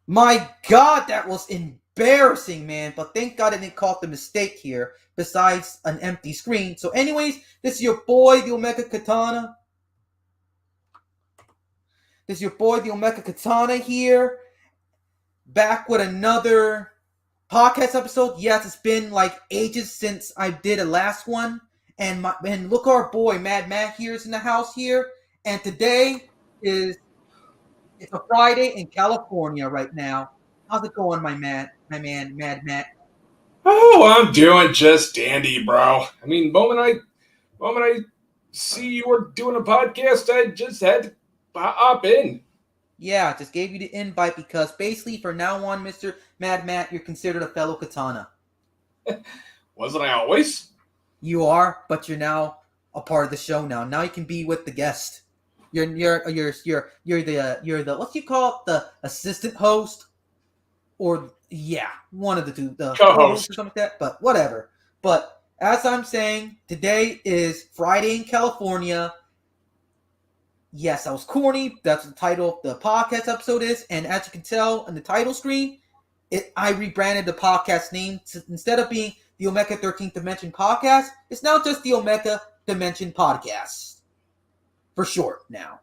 My God, that was embarrassing, man. But thank God I didn't caught the mistake here, besides an empty screen. So anyways, this is your boy, the Omega Katana. This is your boy, the Omega Katana here. Back with another podcast episode. Yes, it's been like ages since I did a last one. And look, our boy Mad Matt here is in the house here. And today is it's a Friday in California right now. How's it going, my man, Mad Matt? Oh, I'm doing just dandy, bro. I mean, moment I see you were doing a podcast, I just had to hop in. Yeah, just gave you the invite because basically from now on, Mr. Mad Matt, you're considered a fellow katana. Wasn't I always? You are, but you're now a part of the show now. Now you can be with the guest. You're the what do you call it? The assistant host, or yeah, one of the two, the co-host or Co-host. something like that. But whatever. But as I'm saying, today is Friday in California. Yes, I was corny. That's what the title of the podcast episode is. And as you can tell on the title screen, I rebranded the podcast name instead of being the Omega 13th Dimension Podcast. It's now just the Omega Dimension Podcast for short now.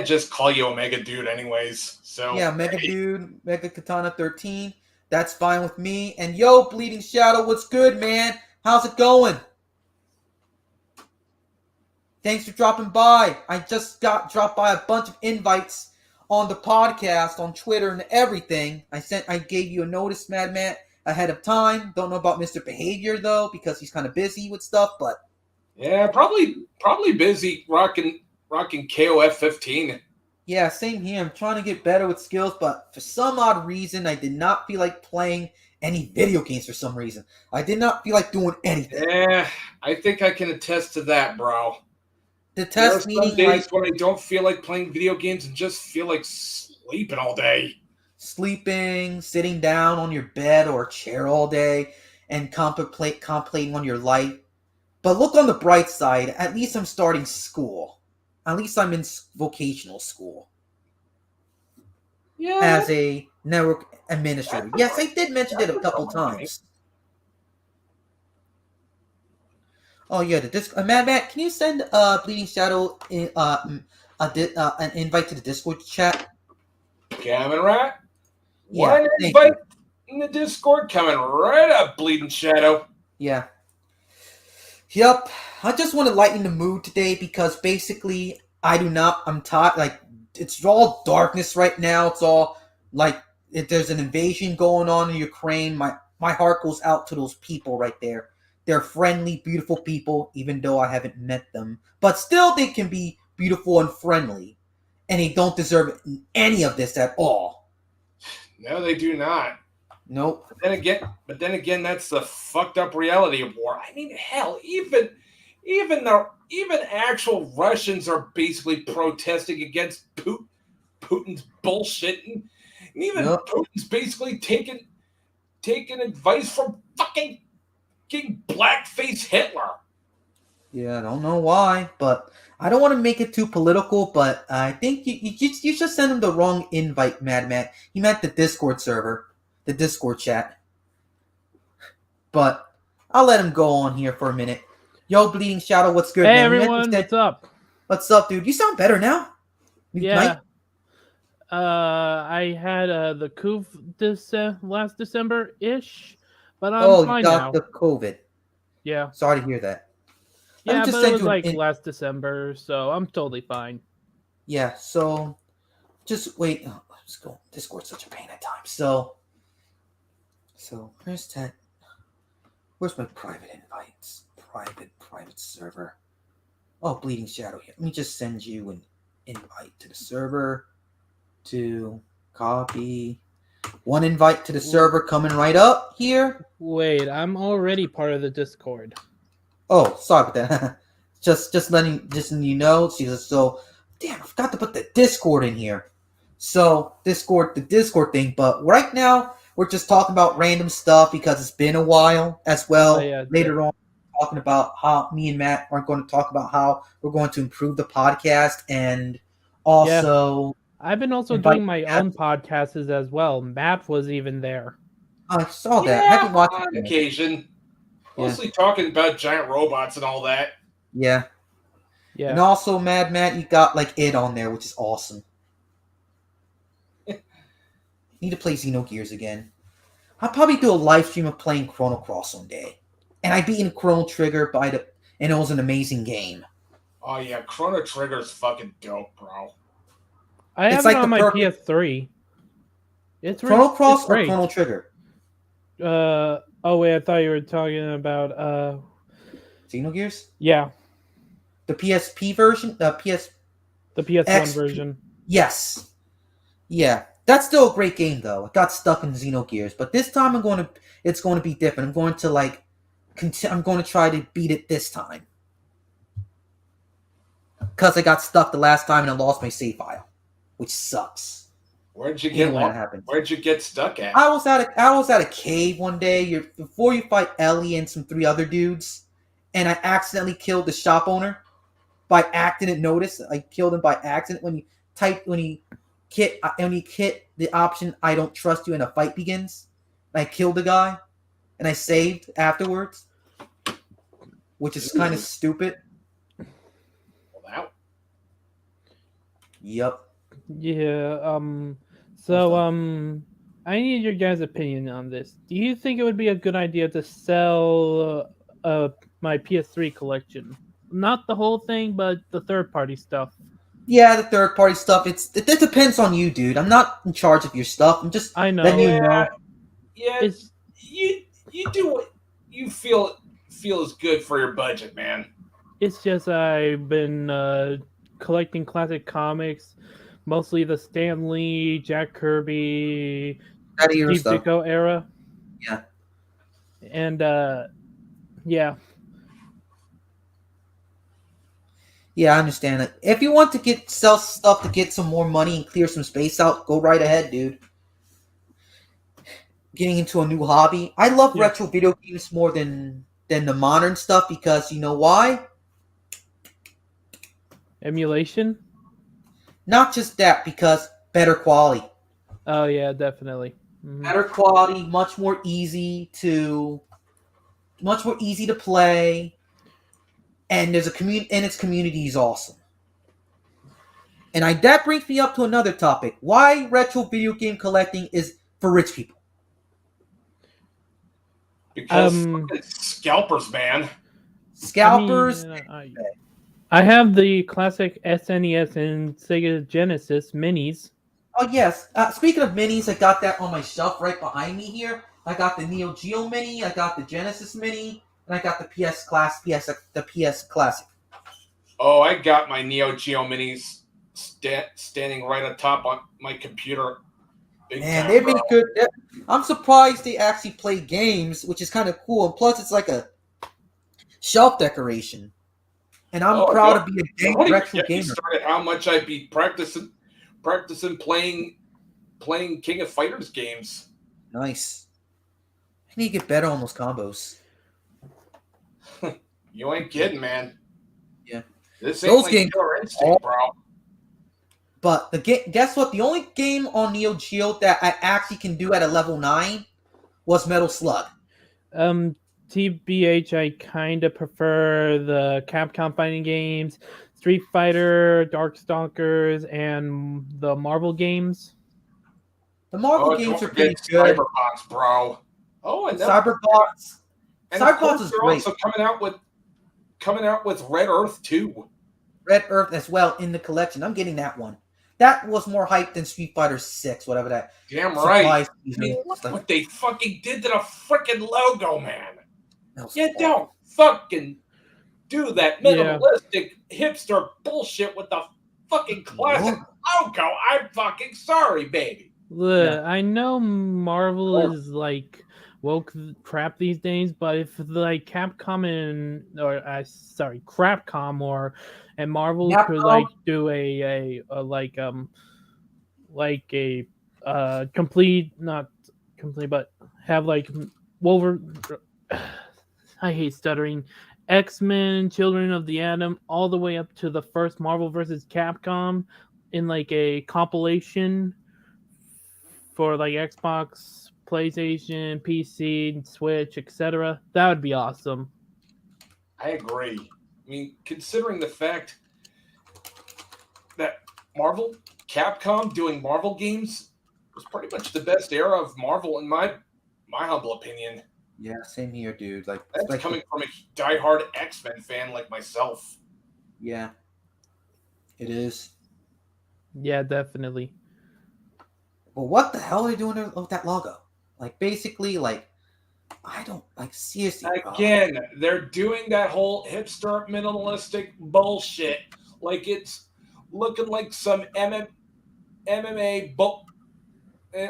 Just call you Omega Dude anyways. So Yeah, Mega hey. Dude, Mega Katana 13. That's fine with me. And yo, Bleeding Shadow, what's good, man? How's it going? Thanks for dropping by. I just got dropped by a bunch of invites on the podcast, on Twitter and everything. I gave you a notice, Mad Matt, ahead of time. Don't know about Mr. Behavior though, because he's kind of busy with stuff, but Yeah, probably busy rocking KOF 15. yeah, same here. I'm trying to get better with skills, but for some odd reason, I did not feel like playing any video games for some reason. I did not feel like doing anything. Yeah, I think I can attest to that, bro. The There are test some meaning days like when I don't feel like playing video games and just feel like sleeping all day. sleeping, sitting down on your bed or chair all day, and contemplating on your life. But look on the bright side. At least I'm starting school. At least I'm in vocational school Yeah, as a network administrator. Yes, I did mention it a couple times. Oh yeah, the disc. Matt, can you send Bleeding Shadow an invite to the Discord chat? Gammon Rat. Yeah, One thank invite you. in the Discord coming right up, Bleeding Shadow. Yeah. Yep. I just want to lighten the mood today because basically I'm tired. Like, it's all darkness right now. It's all like if there's an invasion going on in Ukraine. My heart goes out to those people right there. They're friendly, beautiful people, even though I haven't met them. But still, they can be beautiful and friendly. And they don't deserve any of this at all. No, they do not. Nope. But then again, that's the fucked up reality of war. I mean, hell, even actual Russians are basically protesting against Putin's bullshit, and even Yep. Putin's basically taking advice from fucking blackface Hitler. Yeah, I don't know why, but I don't want to make it too political, but I think you just send him the wrong invite, Mad Matt. He meant the Discord server, the Discord chat. But I'll let him go on here for a minute. Yo, Bleeding Shadow, what's good, Hey man? everyone, what's up? What's up, dude? You sound better now. Yeah, I had the coup this last December ish, but I'm Oh, you fine got now. the COVID. Yeah, Sorry to hear that. Let me yeah, just but it send was you an like last December, so I'm totally fine. Yeah, so just wait. Oh, let's go. Discord's such a pain at times. So where's that? Where's my private invites? Private server. Oh, Bleeding Shadow here. Let me just send you an invite to the server. To copy. One invite to the server coming right up here. Wait, I'm already part of the Discord. Oh, sorry about that. just letting you know. So damn, I forgot to put the Discord in here. So the Discord thing. But right now we're just talking about random stuff because it's been a while as well. Oh, yeah, Later on, talking about how me and Matt are going to talk about how we're going to improve the podcast and also I've been also Invite doing my Matt. own podcasts as well. Matt was even there. I saw that. I Yeah, haven't watched on it. occasion. Yeah. Mostly talking about giant robots and all that. Yeah. Yeah. And also, Mad Matt, you got like it on there, which is awesome. Need to play Xenogears again. I'll probably do a live stream of playing Chrono Cross one day. And I beat Chrono Trigger and it was an amazing game. Oh yeah, Chrono Trigger's fucking dope, bro. I It's have like it the on my perfect PS3. Chrono It's Cross or great. Chrono Trigger. Oh wait, I thought you were talking about Xenogears? yeah, The PSP version? The PS the PS1 X. version. Yes. Yeah. That's still a great game though. I got stuck in Xenogears, but this time it's going to be different. I'm going to try to beat it this time. Because I got stuck the last time and I lost my save file, which sucks. Where'd you You know get when that happens. Where'd you get stuck at? I was at a cave one day. Before you fight Ellie and some 3 other dudes, and I accidentally killed the shop owner by accident. Notice I killed him by accident when you hit the option "I don't trust you" and a fight begins. And I killed the guy, and I saved afterwards, which is kind of stupid. Well, that Yep. Yeah. So I need your guys' opinion on this. Do you think it would be a good idea to sell my PS3 collection? Not the whole thing, but the third-party stuff. Yeah, the third party stuff. It depends on you, dude. I'm not in charge of your stuff. I'm just I know. letting you know. yeah, It's you do what you feel is good for your budget, man. It's just I've been collecting classic comics, mostly the Stan Lee, Jack Kirby, Out of your Steve stuff. Ditko era. Yeah. And yeah. Yeah, I understand it. If you want to sell stuff to get some more money and clear some space out, go right ahead, dude. Getting into a new hobby. I love Yeah. retro video games more than the modern stuff because you know why? Emulation? Not just that, because better quality. Oh yeah, definitely. Mhm. Better quality, much more easy to play, and there's a community, and its community is awesome. And that brings me up to another topic: why retro video game collecting is for rich people. Because fucking scalpers, man. Scalpers. I have the classic SNES and Sega Genesis minis. Oh yes. Speaking of minis, I got that on my shelf right behind me here. I got the Neo Geo mini, I got the Genesis mini, and I got the PS Classic. Oh, I got my Neo Geo minis standing right on top on my computer. And they make good. I'm surprised they actually play games, which is kind of cool. And plus, it's like a shelf decoration. And I'm proud to be a retro gamer. Started how much I'd be practicing playing King of Fighters games. Nice. I need to get better on those combos. You ain't kidding, man. Yeah. This ain't those like games, Killer Instinct, bro. But guess what? The only game on Neo Geo that I actually can do at a level 9 was Metal Slug. TBH, I kind of prefer the Capcom fighting games, Street Fighter, Darkstalkers, and the Marvel games. The Marvel games are pretty good. Cyberbots, bro. Oh, and Cyberbots. And Cyberbots is great. Also coming out with Red Earth 2. Red Earth as well in the collection. I'm getting that one. That was more hype than Street Fighter 6, whatever that. Damn right. I mean, look what they fucking did to the freaking logo, man. You don't fucking do that minimalistic hipster bullshit with the fucking classic logo. I'm fucking sorry, baby. Look, I know Marvel is like woke crap these days, but if like Capcom and Marvel could like do a complete, not complete, but have like I hate stuttering. X-Men, Children of the Atom, all the way up to the first Marvel vs. Capcom. in like a compilation for like Xbox, PlayStation, PC, Switch, etc. That would be awesome. I agree. I mean, considering the fact that Capcom doing Marvel games was pretty much the best era of Marvel in my humble opinion. Yeah, same here, dude. Like, That's especially, coming from a diehard X-Men fan like myself. yeah, it is. Yeah, definitely. But what the hell are they doing with that logo? Like, basically, like, I don't like seriously. Again, they're doing that whole hipster minimalistic bullshit. Like it's looking like some MMA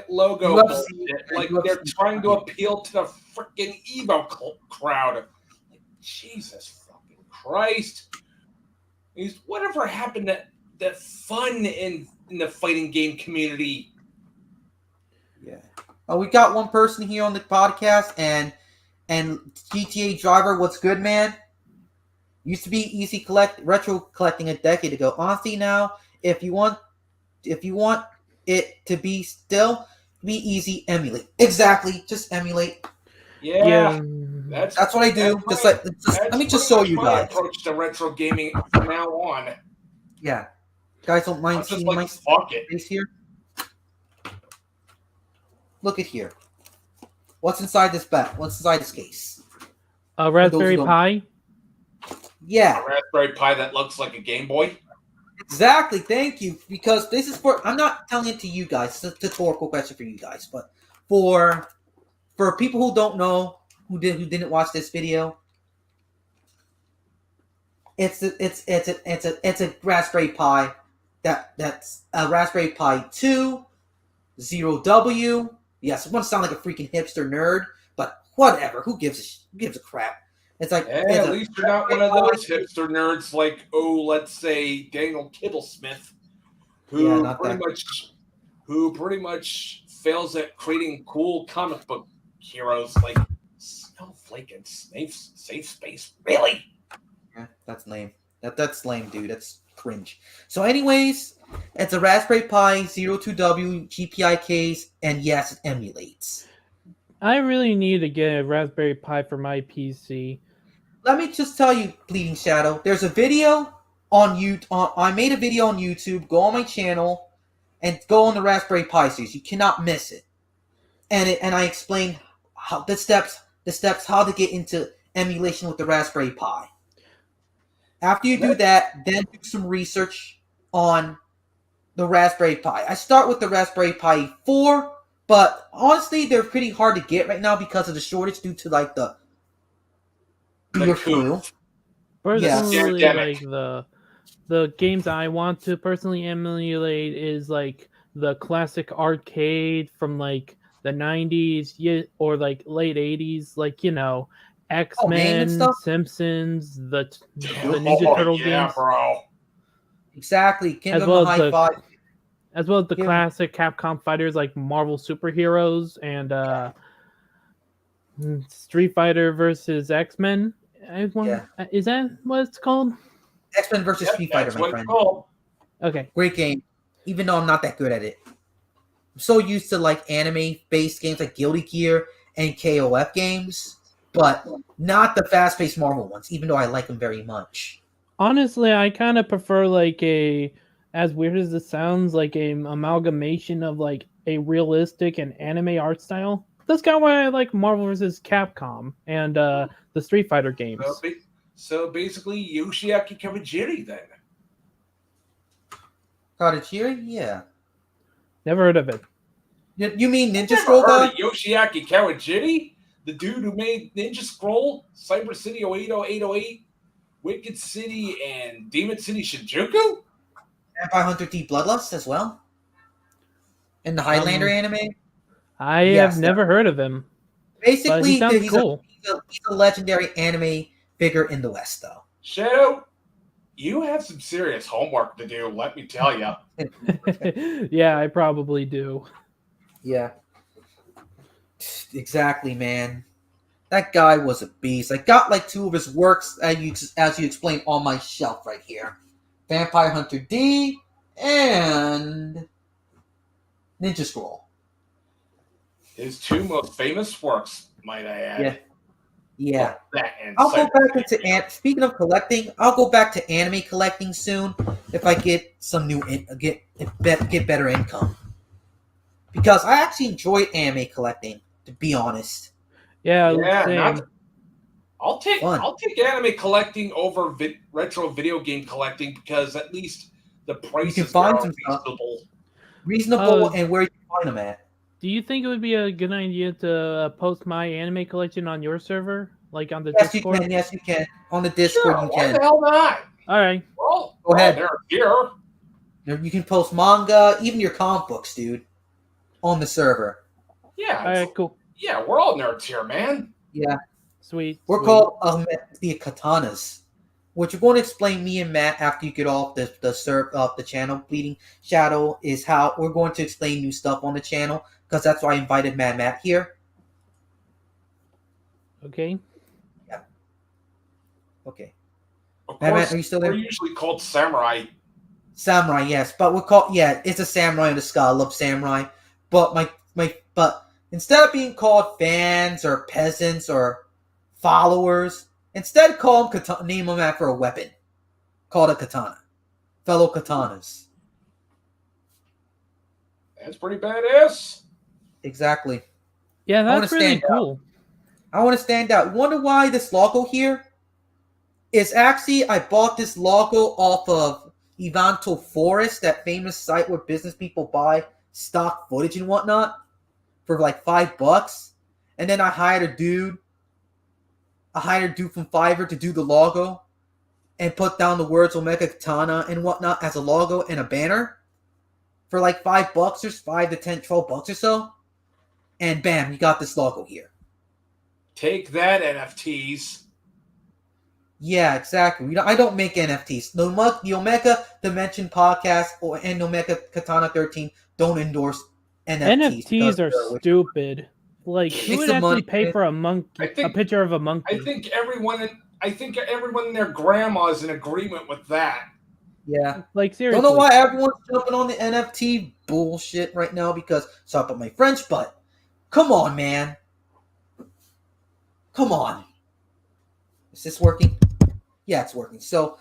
logo UFC, bullshit. yeah, Like they're UFC, trying to yeah. appeal to the freaking Evo crowd. Like, Jesus fucking Christ. Whatever happened to that fun in the fighting game community? Yeah. We got one person here on the podcast, and GTA Driver. What's good, man? Used to be easy retro collecting a decade ago. Honestly, now if you want it to be still be easy, emulate. Exactly, just emulate. Yeah, That's what I do. Let me just show you my guys. approach to retro gaming from now on. Yeah, guys, don't mind I'm just seeing like, my fuck it. face here. Look at here. What's inside this bag? What's inside this case? A Raspberry Pi. Yeah, A Raspberry Pi that looks like a Game Boy. exactly. Thank you. Because this is for. I'm not telling it to you guys. It's a rhetorical question for you guys, but for people who don't know, who didn't watch this video, it's a Raspberry Pi. That's a Raspberry Pi 2 0W. Yes, it wants to sound like a freaking hipster nerd, but whatever. Who gives a crap? It's like At least you're not one of those hipster nerds like, let's say Daniel Kibblesmith, who pretty much fails at creating cool comic book heroes like Snowflake and Safe Space. Really? Yeah, that's lame. That's lame, dude. That's cringe. So, anyways, it's a Raspberry Pi 02W GPI case, and yes, it emulates. I really need to get a Raspberry Pi for my PC. Let me just tell you, Bleeding Shadow. There's a video on YouTube. I made a video on YouTube. Go on my channel and go on the Raspberry Pi series. You cannot miss it. And I explain how the steps how to get into emulation with the Raspberry Pi. After you do that, then do some research on the Raspberry Pi. I start with the Raspberry Pi 4, but honestly, they're pretty hard to get right now because of the shortage due to like the beer flu. Personally, like the games I want to personally emulate is like the classic arcade from like the 90s or like late 80s, like X-Men, Simpsons, the Ninja Turtle games. Bro. Exactly. Kingdom of High Five. As well as the classic Capcom fighters like Marvel Superheroes and Street Fighter versus X-Men. Is that what it's called? X-Men versus Street Fighter, my friend. Okay. Great game. Even though I'm not that good at it. I'm so used to like anime-based games like Guilty Gear and KOF games, but not the fast-paced Marvel ones, even though I like them very much. Honestly, I kind of prefer like as weird as it sounds, like a amalgamation of like a realistic and anime art style. That's kind of why I like Marvel vs. Capcom and the Street Fighter games. So basically, Yoshiaki Kawajiri then. Kawajiri? Yeah. Never heard of it. You mean Ninja Scroll? Yoshiaki Kawajiri? The dude who made Ninja Scroll, Cyber City 080-808, Wicked City, and Demon City Shinjuku? Vampire Hunter D Bloodlust as well? In the Highlander anime? I have never heard of him. Basically, he's a legendary anime figure in the West, though. Shadow, you have some serious homework to do, let me tell you. Yeah, I probably do. Yeah. Exactly, man. That guy was a beast. I got like two of his works, as you explained, on my shelf right here. Vampire Hunter D and Ninja Scroll. His two most famous works, might I add. Yeah. That and I'll go back into Cyberpunk. speaking of collecting. I'll go back to anime collecting soon if I get some new get better income, because I actually enjoy anime collecting. To be honest, Yeah, Yeah, same. I'll take Fun. anime collecting over retro video game collecting because at least the prices find are some stuff. reasonable. And where you can find them at. Do you think it would be a good idea to post my anime collection on your server, like on the Yes, Discord? you can. Yes, you can. On the Discord, Sure, you why can. the hell not? All right. Go ahead. They're here. You can post manga, even your comic books, dude, on the server. Yeah. All right. Cool. Yeah, we're all nerds here, man. Yeah. Sweet. We're called the Katanas, which we're going to explain me and Matt after you get off the channel. Bleeding Shadow is how we're going to explain new stuff on the channel, because that's why I invited Matt here. Okay. Yeah. Okay. Of Matt, course, are you still there? we're usually called samurai. Samurai, yes, but we're called it's a samurai in the sky. I love samurai, but but instead of being called fans or peasants or followers, instead call them name them after a weapon called a katana. Fellow katanas. That's pretty badass. Exactly. Yeah, wanna that's really stand out. cool. I want to stand out. Wonder why this logo here is actually I bought this logo off of Evanto Forest, that famous site where business people buy stock footage and whatnot for like $5. And then I hired a dude from Fiverr to do the logo and put down the words Omega Katana and whatnot as a logo and a banner for like $5 or $5 to $10, $12 or so. And bam, you got this logo here. Take that, NFTs. Yeah, exactly. I don't make NFTs. The Omega Dimension podcast and Omega Katana 13 don't endorse NFTs. NFTs are stupid. Like, who Make would some actually money. pay for a monkey? A picture of a monkey. I think everyone and their grandma is in agreement with that. Yeah. Like, seriously. Don't know why everyone's jumping on the NFT bullshit right now because, sorry about my French, but come on, man. Come on. Is this working? Yeah, it's working. So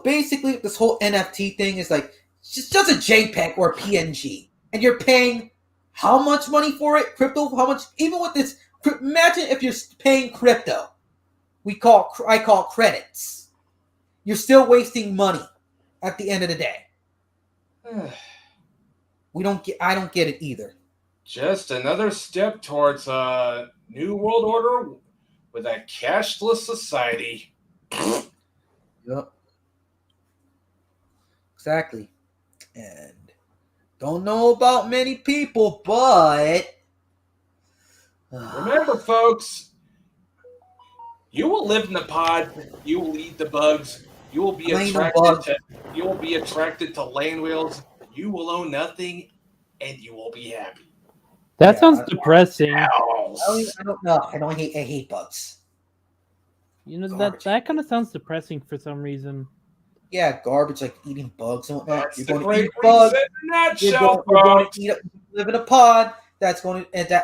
basically, this whole NFT thing is like it's just a JPEG or a PNG, and you're paying how much money for it? Crypto? How much? Even with this, imagine if you're paying crypto. I call credits. You're still wasting money at the end of the day. I don't get it either. Just another step towards a new world order with a cashless society. Yep. Exactly. And don't know about many people, but remember, folks, you will live in the pod, you will eat the bugs, you will be attracted to land whales, you will own nothing, and you will be happy. That sounds depressing. I don't know. I hate bugs. You know, that kind of sounds depressing for some reason. Yeah, garbage, like eating bugs and whatnot. That's the great reset in a nutshell, folks. Live in a pod that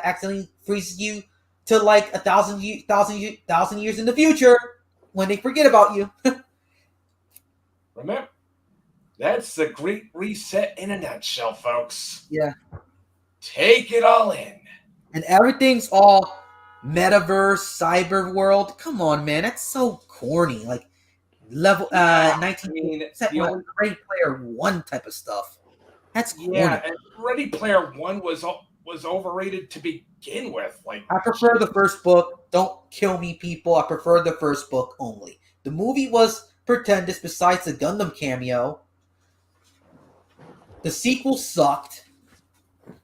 accidentally freezes you to like 1,000 years in the future when they forget about you. Remember, that's the great reset in a nutshell, folks. Yeah. Take it all in. And everything's all metaverse, cyber world. Come on, man. That's so corny. Like level 19 Ready Player One type of stuff. That's corny. Yeah, and Ready Player One was overrated to begin with. Like, I prefer the first book. Don't kill me, people. I prefer the first book only. The movie was pretentious besides the Gundam cameo. The sequel sucked.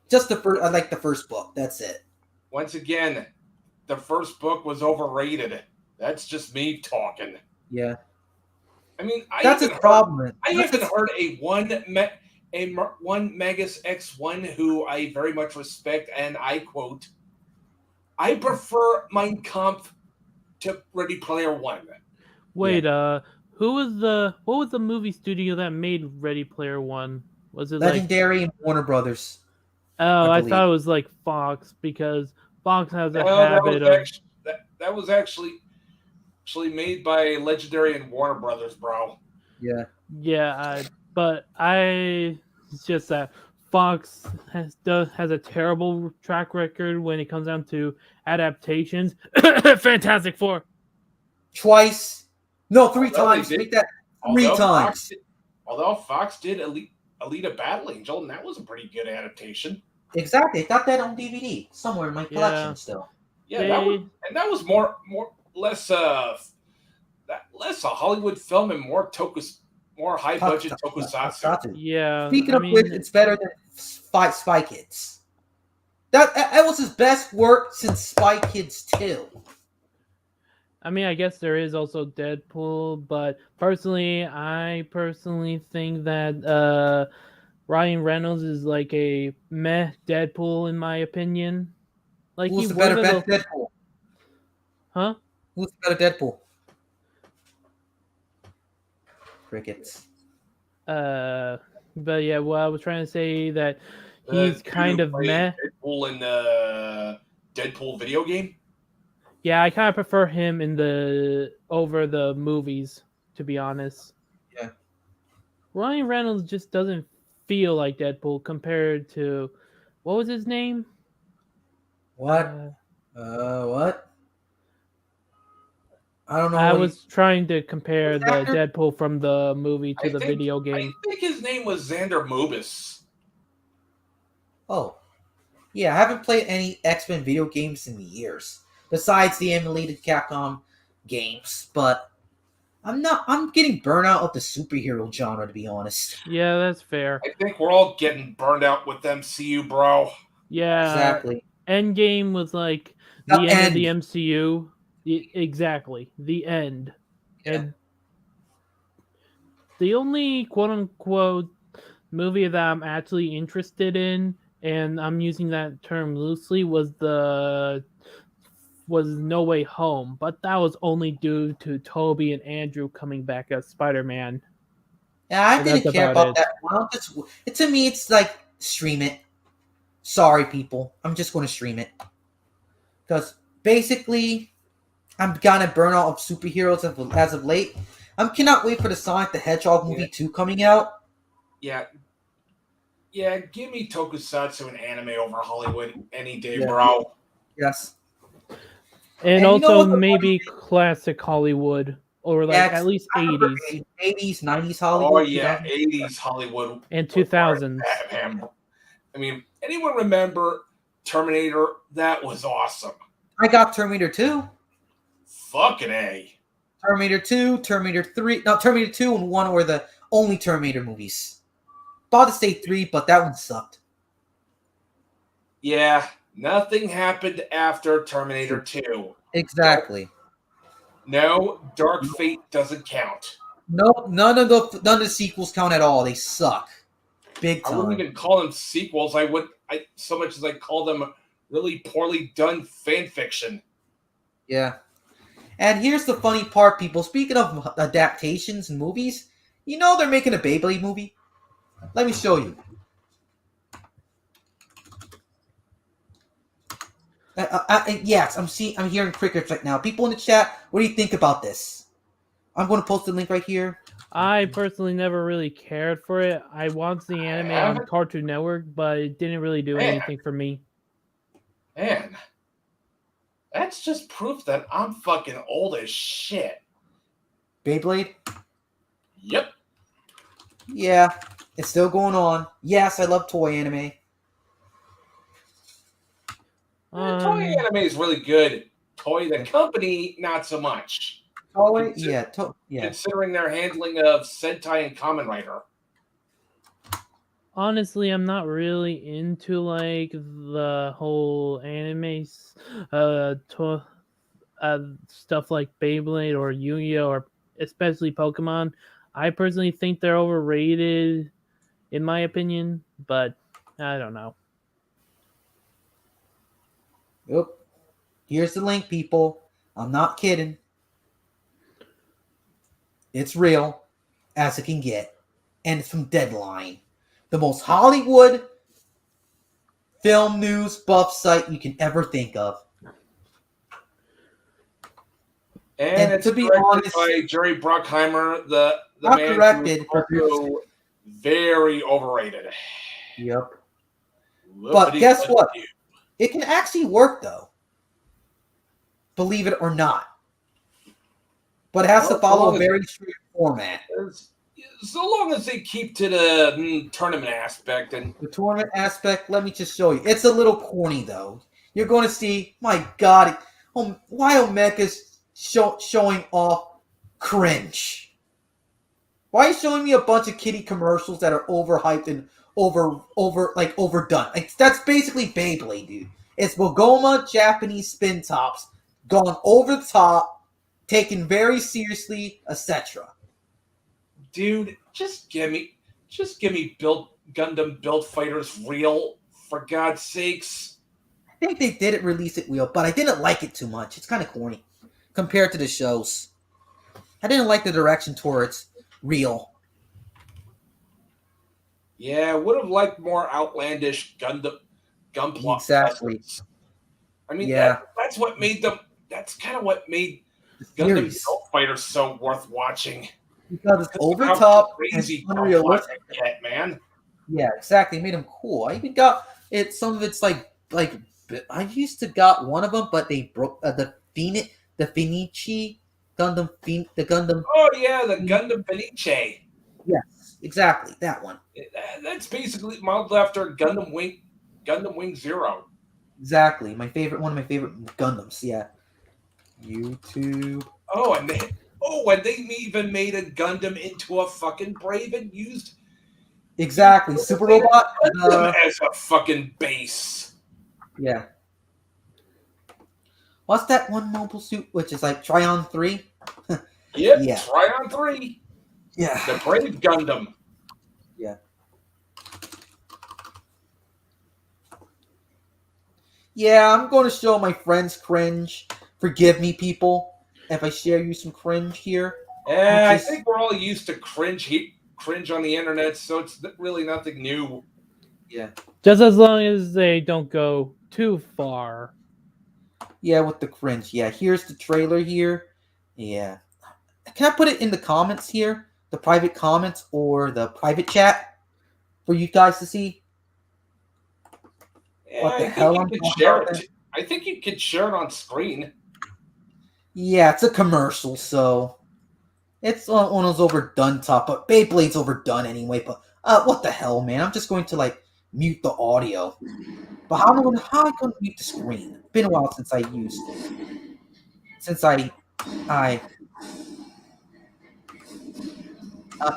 Just I like the first book. That's it. Once again, the first book was overrated. That's just me talking. Yeah. I mean, that's a problem. I haven't heard a one Magus X1 who I very much respect, and I quote, "I prefer Mein Kampf to Ready Player One." Wait, what was the movie studio that made Ready Player One? Was it Legendary and Warner Brothers. Oh, I believe. thought it was like Fox because Fox has a No, habit of. that was actually made by Legendary and Warner Brothers, bro. Yeah. Yeah, but it's just that Fox has a terrible track record when it comes down to adaptations. Fantastic Four. Twice. No, 3 Although they times. did, Make that 3 although times. Fox did Alita Battle Angel, and that was a pretty good adaptation. Exactly. I got that on DVD somewhere in my collection still. Yeah, that was less less a Hollywood film and more high budget tokusatsu. Yeah. Speaking of which, it's better than Spy Kids. That was his best work since Spy Kids 2. I mean, I guess there is also Deadpool, but I personally think that Ryan Reynolds is like a meh Deadpool in my opinion. Like Who's the better Deadpool? Huh? Who's the better Deadpool? Crickets. But yeah, well, I was trying to say that he's kind of meh. Deadpool in the Deadpool video game. Yeah, I kind of prefer him over the movies, to be honest. Yeah. Ryan Reynolds just doesn't feel like Deadpool compared to what was his name? What? What? I don't know. I was trying to compare the Deadpool from the movie to the video game. I think his name was Xander Mobus. Oh. Yeah, I haven't played any X-Men video games in years. Besides the emulated Capcom games, but I'm getting burnt out of the superhero genre, to be honest. Yeah, that's fair. I think we're all getting burned out with MCU, bro. Yeah. Exactly. Endgame was like the end of the MCU. Exactly. The end. Yeah. And the only quote unquote movie that I'm actually interested in, and I'm using that term loosely, was No Way Home, but that was only due to Toby and Andrew coming back as Spider-Man. Yeah, I didn't care about that one. To me, it's like, stream it. Sorry, people. I'm just going to stream it. Because basically, I'm kind of burnt out of superheroes as of late. I cannot wait for the Sonic the Hedgehog movie 2 coming out. Yeah. Yeah, give me tokusatsu and anime over Hollywood any day, bro. Yes. And also maybe classic Hollywood, or like at least 80s. 80s, 90s Hollywood. Oh, yeah, 80s Hollywood. And 2000s. I mean, anyone remember Terminator? That was awesome. I got Terminator 2. Fucking A. Terminator 2, Terminator 3. No, Terminator 2 and 1 were the only Terminator movies. Thought to say 3, but that one sucked. Yeah, nothing happened after Terminator 2. Exactly. No, Dark Fate doesn't count. Nope, none of the sequels count at all. They suck. Big time. I wouldn't even call them sequels. I so much as I call them really poorly done fan fiction. Yeah. And here's the funny part, people. Speaking of adaptations and movies, you know they're making a Beyblade movie? Let me show you. Yes, I'm hearing crickets right now. People in the chat, what do you think about this? I'm going to post the link right here. I personally never really cared for it. I watched the anime on Cartoon Network, but it didn't really do anything for me. Man, that's just proof that I'm fucking old as shit. Beyblade? Yep. Yeah, it's still going on. Yes, I love toy anime. Toy anime is really good. Toy the company, not so much. Toy, Considering their handling of Sentai and Kamen Rider. Honestly, I'm not really into like the whole anime stuff like Beyblade or Yu-Gi-Oh or especially Pokemon. I personally think they're overrated, in my opinion, but I don't know. Yep. Here's the link, people. I'm not kidding. It's real as it can get. And it's from Deadline. the most Hollywood film news buff site you can ever think of. And it's to be directed honest, by Jerry Bruckheimer, the not man directed, who's produced. also very overrated. Yep. But Whoopity guess what? doo. It can actually work, though. Believe it or not. But it has to follow a very strict format. So long as they keep to the tournament aspect. And the tournament aspect, let me just show you. It's a little corny, though. You're going to see, my God, why Omega's showing off cringe. Why are you showing me a bunch of kitty commercials that are overhyped and overdone? Like, that's basically Beyblade, dude. It's Bogoma Japanese spin tops gone over the top, taken very seriously, etc. Dude, just give me Gundam Build Fighters real, for God's sakes. I think they did release it real, but I didn't like it too much. It's kind of corny compared to the shows. I didn't like the direction towards real. Yeah, I would have liked more outlandish Gunpla. Exactly. I mean, Yeah. that's what made them. That's kind of what made The Gundam series. Build Fighters so worth watching. Because it's over How top and crazy unrealistic. Cat, man. Yeah, exactly. It made them cool. I even got it. Some of it's like I used to got one of them, but they broke the Fenici Gundam, the Gundam. Oh yeah, the Gundam Fenice. Yes, exactly that one. That's basically modeled after Gundam Wing Zero. Exactly, one of my favorite Gundams. Yeah, YouTube. Oh, and they even made a Gundam into a fucking Brave and used Exactly, Super Robot as a fucking base. Yeah. What's that one mobile suit which is like Tryon 3? Yep, Yeah. Tryon 3. Yeah. The Brave Gundam. Yeah. Yeah, I'm going to show my friends cringe. Forgive me, people, if I share you some cringe here. I think we're all used to cringe on the internet, so it's really nothing new. Yeah. Just as long as they don't go too far. Yeah, with the cringe. Yeah, here's the trailer here. Yeah. Can I put it in the comments here? The private comments or the private chat for you guys to see? Yeah, What the hell I'm talking about? I think you could share it on screen. Yeah, it's a commercial, so it's one of those overdone top, but Beyblade's overdone anyway. But what the hell, man? I'm just going to like mute the audio. But how am I going to mute the screen? It's been a while since I used it. Since I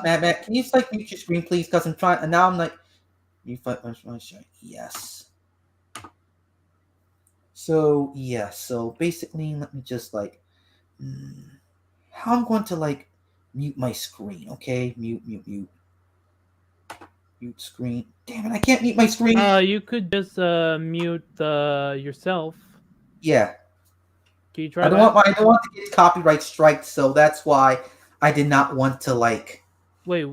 Matt, can you just like mute your screen, please? Because I'm trying, and now I'm like, yes. So yeah, so basically, let me just like, how I'm going to like mute my screen, okay? Mute screen. Damn it, I can't mute my screen. You could just mute yourself. Yeah. Can you try I don't that? want to get copyright striked, so that's why I did not want to like. Wait,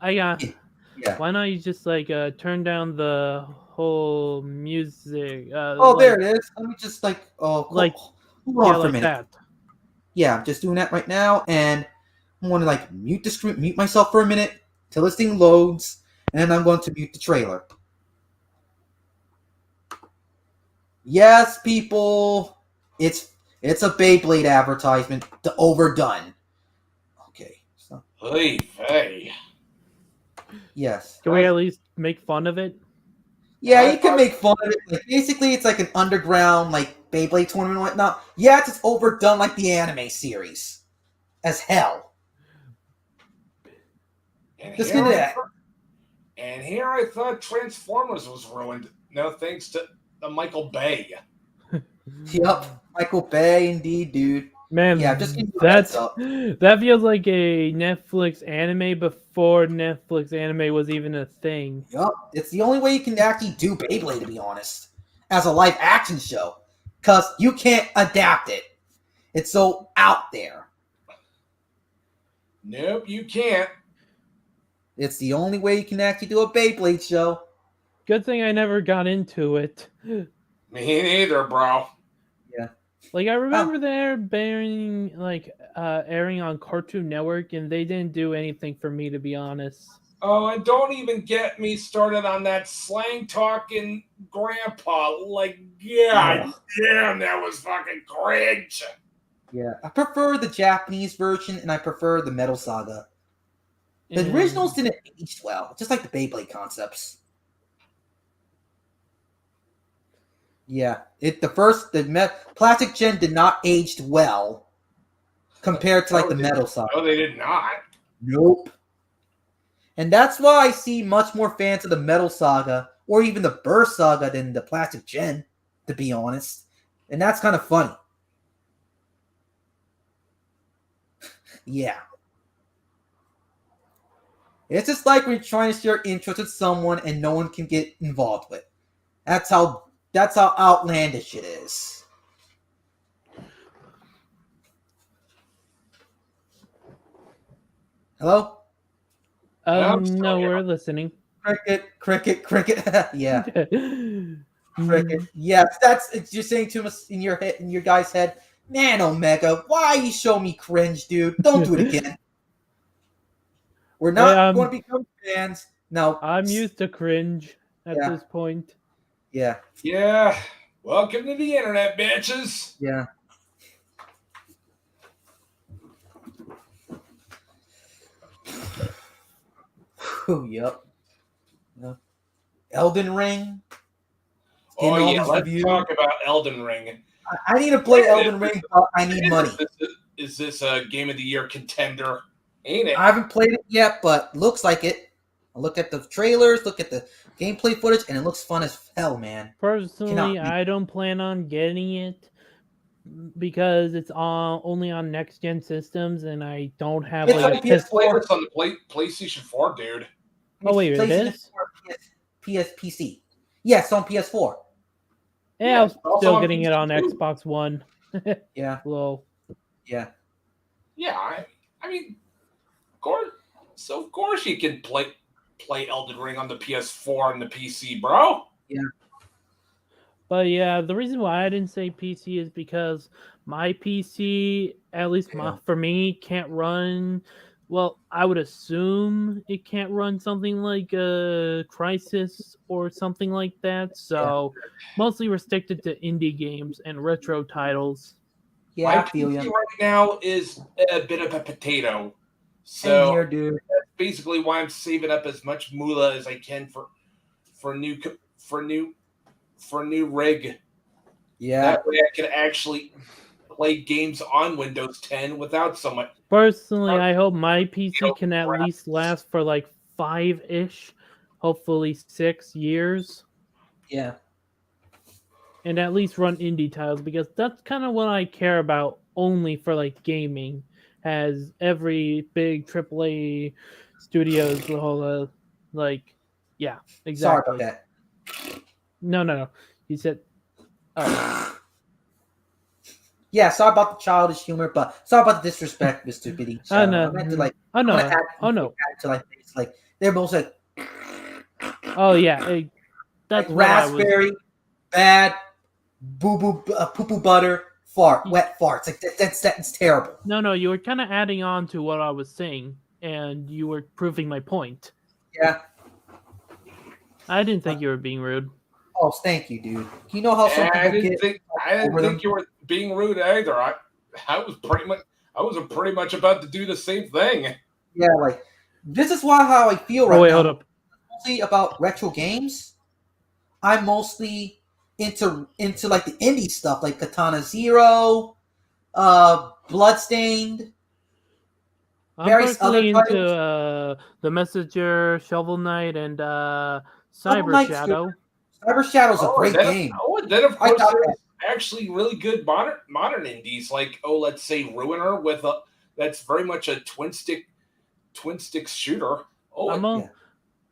I got. Yeah. Why not you just like turn down the whole music? There it is. Let me just like hold on for a minute. That. Yeah, I'm just doing that right now, and I'm going to like mute the screen, mute myself for a minute till this thing loads, and then I'm going to mute the trailer. Yes, people, it's a Beyblade advertisement. The overdone. Okay. So. Hey. Yes. Can we at least make fun of it? Yeah, you can make fun of it. Like, basically, it's like an underground like Beyblade tournament and whatnot. Yeah, it's just overdone like the anime series. As hell. And Just get that. And here I thought Transformers was ruined. No thanks to the Michael Bay. Yep, Michael Bay, indeed, dude. Man, yeah, just that feels like a Netflix anime before Netflix anime was even a thing. Yep, it's the only way you can actually do Beyblade, to be honest, as a live action show, because you can't adapt it. It's so out there. Nope, you can't. It's the only way you can actually do a Beyblade show. Good thing I never got into it. Me neither, bro. Yeah. Like I remember they're airing on Cartoon Network, and they didn't do anything for me, to be honest. Oh, and don't even get me started on that slang talking grandpa. Like, God damn, that was fucking cringe. Yeah. I prefer the Japanese version, and I prefer the Metal Saga. The originals didn't age well, just like the Beyblade concepts. Yeah, Plastic Gen did not age well compared to like the Metal Saga. No, they did not. Nope. And that's why I see much more fans of the Metal Saga or even the Burst Saga than the Plastic Gen, to be honest. And that's kind of funny. Yeah. It's just like when you're trying to share interest with someone and no one can get involved with. That's how outlandish it is. Hello? No, we're listening. Cricket. Yeah. Cricket. Yes, you're saying to us in your head, in your guy's head, man, Omega, why you show me cringe, dude? Don't do it again. We're not going to become fans. No. I'm used to cringe at this point. Yeah. Yeah. Welcome to the internet, bitches. Yeah. Yep. Elden Ring. Oh yeah, let's talk about Elden Ring. I need to play Elden Ring, but I need money. Is this a Game of the Year contender? Ain't it? I haven't played it yet, but looks like it. I look at the trailers, look at the gameplay footage, and it looks fun as hell, man. Personally, I don't plan on getting it because it's only on next gen systems, and I don't have like a PS4. It's on the PlayStation 4, dude. Oh wait, it is PC. Yes, on PS4. Yeah, I'm still getting it on Xbox One. Yeah. Lol. Yeah. Yeah, I mean, of course you can play Elden Ring on the PS4 and the PC, bro. Yeah. But yeah, the reason why I didn't say PC is because my PC, at least for me, can't run. Well, I would assume it can't run something like a Crysis or something like that. So mostly restricted to indie games and retro titles. Yeah, my PC right now is a bit of a potato. So here, dude. That's basically why I'm saving up as much moolah as I can for new rig. Yeah. That way I can actually play games on Windows 10 without so much. Personally, I hope my PC can at least last for like 5-ish, hopefully 6 years. Yeah. And at least run indie titles, because that's kind of what I care about only for like gaming. Has every big AAA studios the whole yeah, exactly. Sorry about that. No. You said yeah, sorry about the childish humor, but sorry about the disrespect, Mr. Biddy. Oh no. They're both like oh yeah, that's like raspberry, bad, poo poo butter, wet farts. Like that's terrible. No, you were kind of adding on to what I was saying, and you were proving my point. Yeah. I didn't think you were being rude. Oh, thank you, dude. You know how some people I didn't think you were being rude either. I was pretty much about to do the same thing. Yeah, like this is how I feel right now. Hold up. Mostly about retro games. I'm mostly into like the indie stuff, like Katana Zero, Bloodstained. I'm personally into The Messenger, Shovel Knight, and Cyber Shadow. Cyber Shadow's a great game. And then of course there's actually really good modern indies, like let's say Ruiner that's very much a twin stick shooter.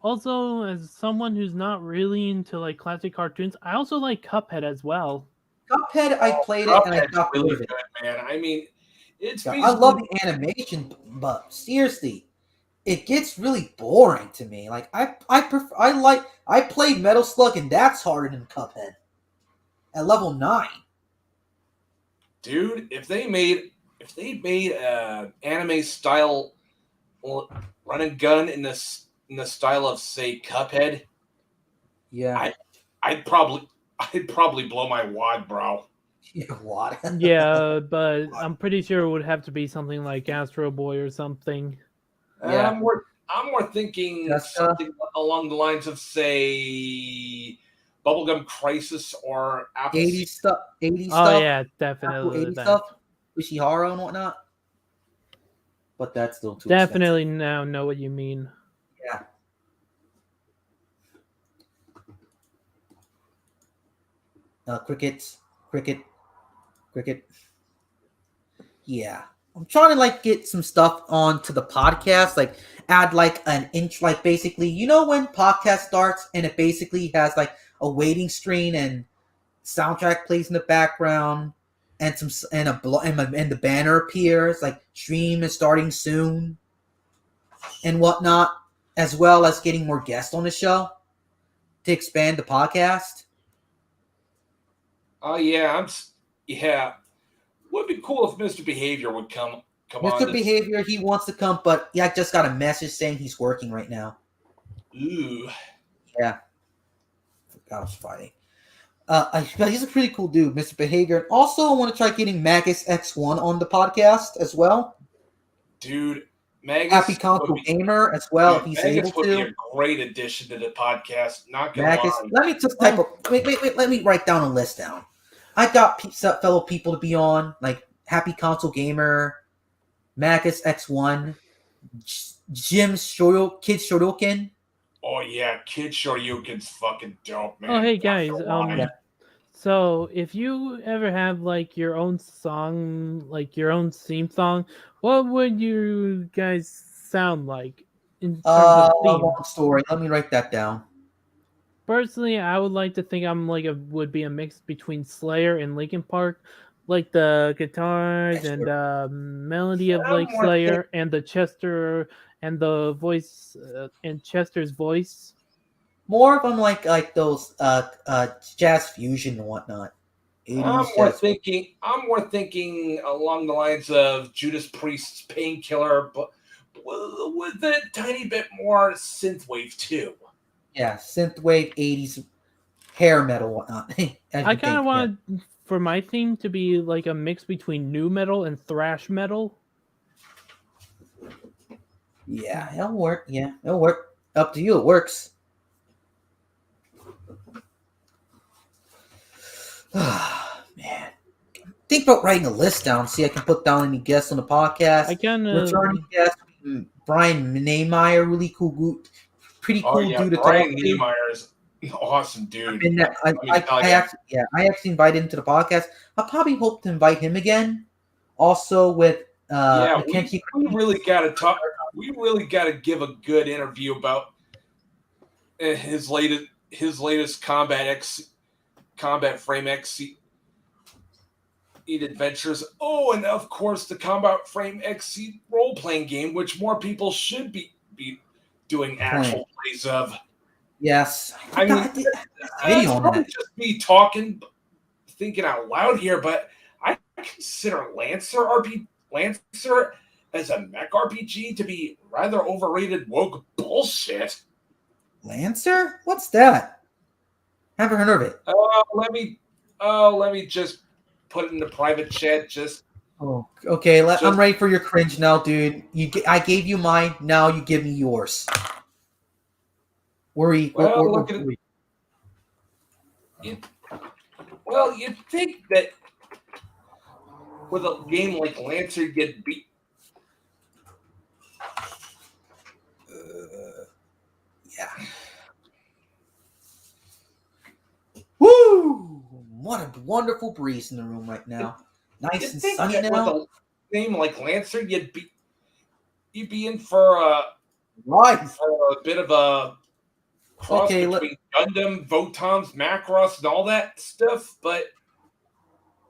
Also, as someone who's not really into like classic cartoons, I also like Cuphead as well. Cuphead, I played it and I got really good, man. I mean, it's I love the animation, but seriously, it gets really boring to me. Like I played Metal Slug and that's harder than Cuphead at level 9. Dude, if they made anime style run and gun in the style of say Cuphead, Yeah. I'd probably blow my wad, bro. Yeah, what? Yeah, but I'm pretty sure it would have to be something like Astro Boy or something. Yeah. I'm more thinking Jessica? something along the lines of say Bubblegum Crisis or Apple 80s stuff. 80s Oh stuff. yeah, Apple definitely 80s that. stuff. Ishihara and whatnot. But that's still too expensive. Definitely now know what you mean. Yeah. Crickets. Cricket. Cricket. Yeah. I'm trying to like get some stuff onto the podcast, like add like an inch, like basically, you know, when podcast starts and it basically has like a waiting screen and soundtrack plays in the background and and the banner appears like stream is starting soon and whatnot, as well as getting more guests on the show to expand the podcast. Oh yeah. Would be cool if Mr. Behavior would come on Mr. this. Behavior, he wants to come, but yeah, I just got a message saying he's working right now. Ooh. Yeah, I was fighting. But he's a pretty cool dude, Mr. Behavior. And also, I want to try getting Magus X1 on the podcast as well. Dude, Magus Happy Console Gamer as well, if he's Magus able would be to. a great addition to the podcast. Not gonna Magus, lie. let me just type up. Wait. Let me write down a list down. I got fellow people to be on, like Happy Console Gamer, Magus X1, Kid Shoryuken. Oh yeah, Kid Shoryuken's fucking dope, man. Oh hey Not guys, gonna lie. so if you ever have like your own song, like your own theme song, what would you guys sound like in terms of theme? Long story. Let me write that down. Personally, I would like to think I'm like would be a mix between Slayer and Linkin Park, like the guitars and melody of like I'm more Slayer and the Chester and the voice and Chester's voice. More of them like those jazz fusion and whatnot. 80s jazz. I'm more thinking along the lines of Judas Priest's Painkiller, but with a tiny bit more synthwave too. Yeah, synthwave 80s hair metal whatnot. I kind of want for my theme to be like a mix between new metal and thrash metal. Yeah, it'll work. Yeah, it'll work. Up to you. It works. Man. Think about writing a list down. See, I can put down any guests on the podcast. I kind of Returning guest, Brian Nehmeyer, really cool dude. Pretty cool dude to Brian talk to. Nehmeyer is an awesome dude. I actually invited him to the podcast. I'll probably hope to invite him again. Also with Mackenzie. We really got to talk. We really got to give a good interview about his latest Combat Frame XC adventures. Oh, and of course the Combat Frame XC role playing game, which more people should be doing actual plays of. Yes, I mean, video on that. Just me talking, thinking out loud here, but I consider Lancer as a mech RPG to be rather overrated woke bullshit. Lancer? What's that? Haven't heard of it. Let me just put it in the private chat. Just okay. I'm ready for your cringe now, dude. I gave you mine. Now you give me yours. Worry. Well, you'd think that with a game like Lancer, you'd beat. Yeah. Woo! What a wonderful breeze in the room right now. Nice and sunny now. With a game like Lancer, you'd be in for a bit of a cross between Gundam, Votons, Macross, and all that stuff. But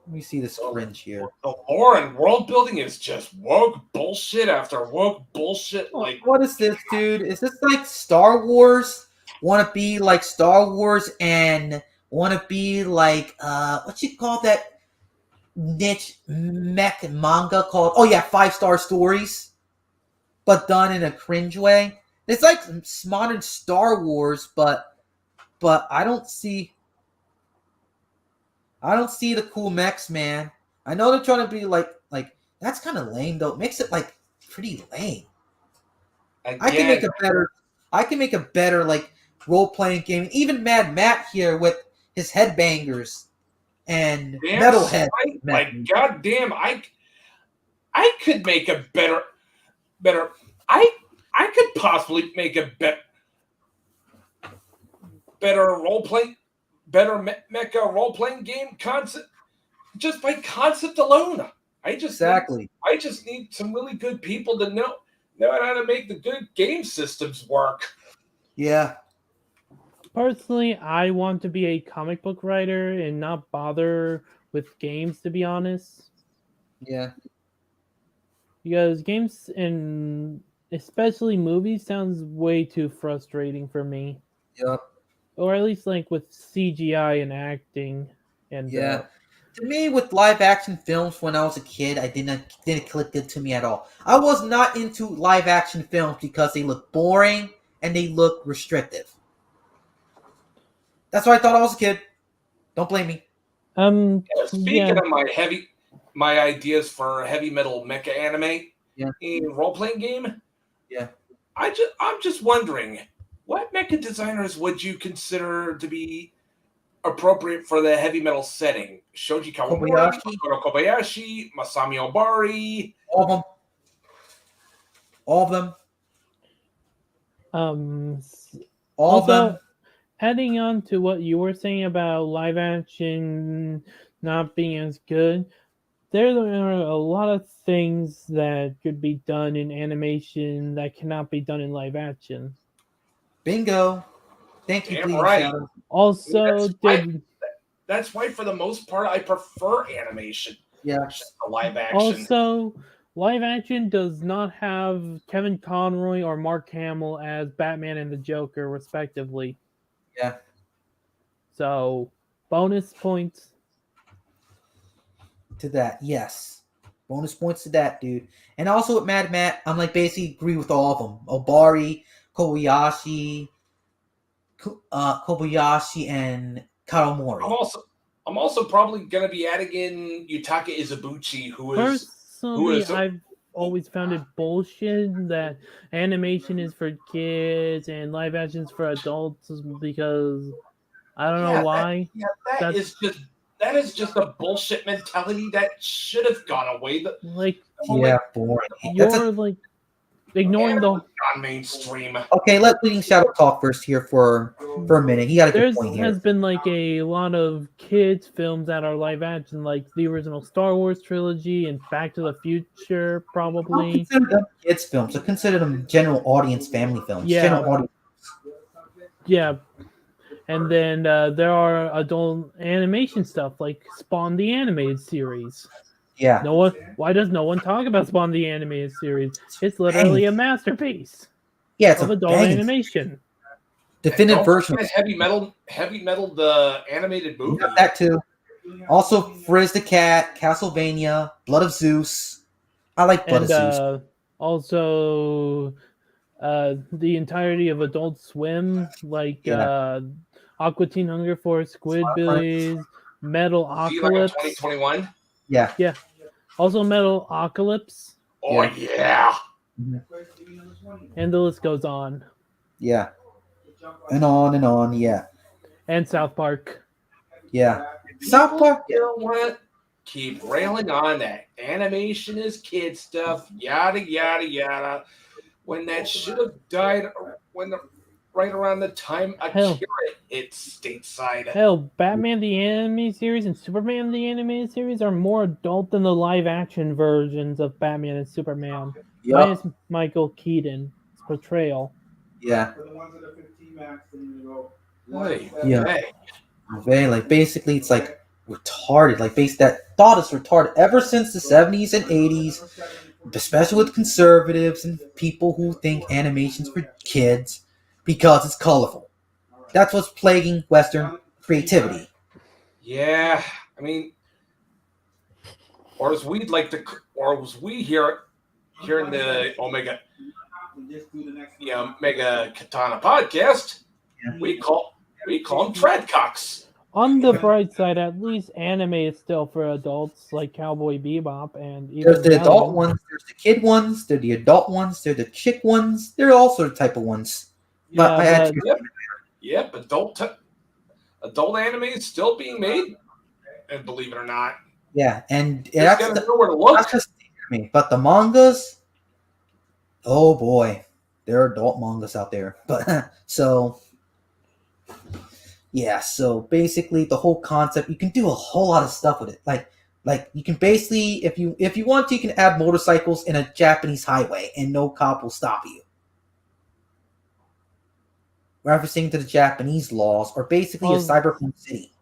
Let me see this cringe here. The lore and world building is just woke bullshit after woke bullshit. Like, What is this, dude? Is this like Star Wars? Want to be like Star Wars and want to be like what you call that niche mech manga called? Oh yeah, 5-star stories, but done in a cringe way. It's like modern Star Wars, but I don't see the cool mechs, man. I know they're trying to be like that's kind of lame though. It makes it like pretty lame. I can make again, a better like role playing game. Even Mad Matt here with his headbangers and damn metalhead. straight, like, goddamn, I could make a better. I could possibly make a better role play, better mecha role playing game concept just by concept alone. Exactly. I just need some really good people to know how to make the good game systems work. Yeah. Personally, I want to be a comic book writer and not bother with games, to be honest. Yeah. Because games and especially movies sounds way too frustrating for me. Yep. Or at least like with CGI and acting and Yeah. To me, with live action films when I was a kid, I didn't click good to me at all. I was not into live action films because they look boring and they look restrictive. That's what I thought I was a kid. Don't blame me. Speaking yeah. of my ideas for heavy metal mecha anime Yeah. in role playing game, Yeah. I'm just wondering, what mecha designers would you consider to be appropriate for the heavy metal setting? Shoji Kawamori, Kobayashi. Makoto Kobayashi, Masami Obari. All of them. All of them. All of Also, them. adding on to what you were saying about live action not being as good, there are a lot of things that could be done in animation that cannot be done in live action. Bingo. Thank you, Damn Bleeding right. Shadow. Also, That's why, for the most part, I prefer animation. Yeah. The live action. Also, live action does not have Kevin Conroy or Mark Hamill as Batman and the Joker, respectively. Yeah. So, bonus points To that, yes. Bonus points to that, dude. And also with Mad Matt, I'm like basically agree with all of them. Obari, Kobayashi, and Kawamori. I'm also probably gonna be adding in Yutaka Izubuchi, who Personally, is I've always found it bullshit that animation is for kids and live action's for adults because I don't know why. That is just a bullshit mentality that should have gone away. Boring. You're like ignoring the. On mainstream. Okay, let Bleeding Shadow talk first here for a minute. He got a good point here. Has been like a lot of kids films that are live action, like the original Star Wars trilogy and Back to the Future, probably. I don't consider them kids films. I consider them general audience family films. Yeah. General audience. Yeah. And then there are adult animation stuff like Spawn the Animated Series. Yeah. Why does no one talk about Spawn the Animated Series? It's literally a masterpiece. Yeah, it's of adult animation. Definitive version. Heavy Metal, the animated movie. Yeah, that too. Also, Frizz the Cat, Castlevania, Blood of Zeus. I like Blood of Zeus. Also, the entirety of Adult Swim, like Aqua Teen Hunger Force, Squidbillies, Metal Apocalypse. 2021. Yeah. Yeah. Also, Metal Apocalypse. Oh yeah. And the list goes on. Yeah. And on, yeah. And South Park. Yeah. South Park. You know what? Keep railing on that animation is kid stuff, yada yada yada. When that should have died right around the time Akira hit stateside. Hell, Batman the Animated Series and Superman the Animated Series are more adult than the live action versions of Batman and Superman. Yep. Minus Michael Keaton's portrayal. Yeah. Hey. Yeah. Like basically it's like retarded. Like, base that thought is retarded ever since the 70s and 80s, especially with conservatives and people who think animation's for kids because it's colorful. That's what's plaguing Western creativity. Yeah, I mean, or as we'd like to, or as we here in the Omega Katana podcast, we call them Tradcocks. On the bright side, at least anime is still for adults, like Cowboy Bebop and There's even the adult Valiant. ones, there's the kid ones, there's the adult ones, there's the chick ones, there are all sort of type of ones. But Yeah, I but actually, Yep, adult anime is still being made, and believe it or not, yeah, and just that's gotta the, know where to look. that's just the anime. But the mangas, oh boy, there are adult mangas out there. But so yeah, so basically the whole concept, you can do a whole lot of stuff with it. Like you can basically, if you want to, you can add motorcycles in a Japanese highway and no cop will stop you. Referencing to the Japanese laws, or basically a cyberpunk city.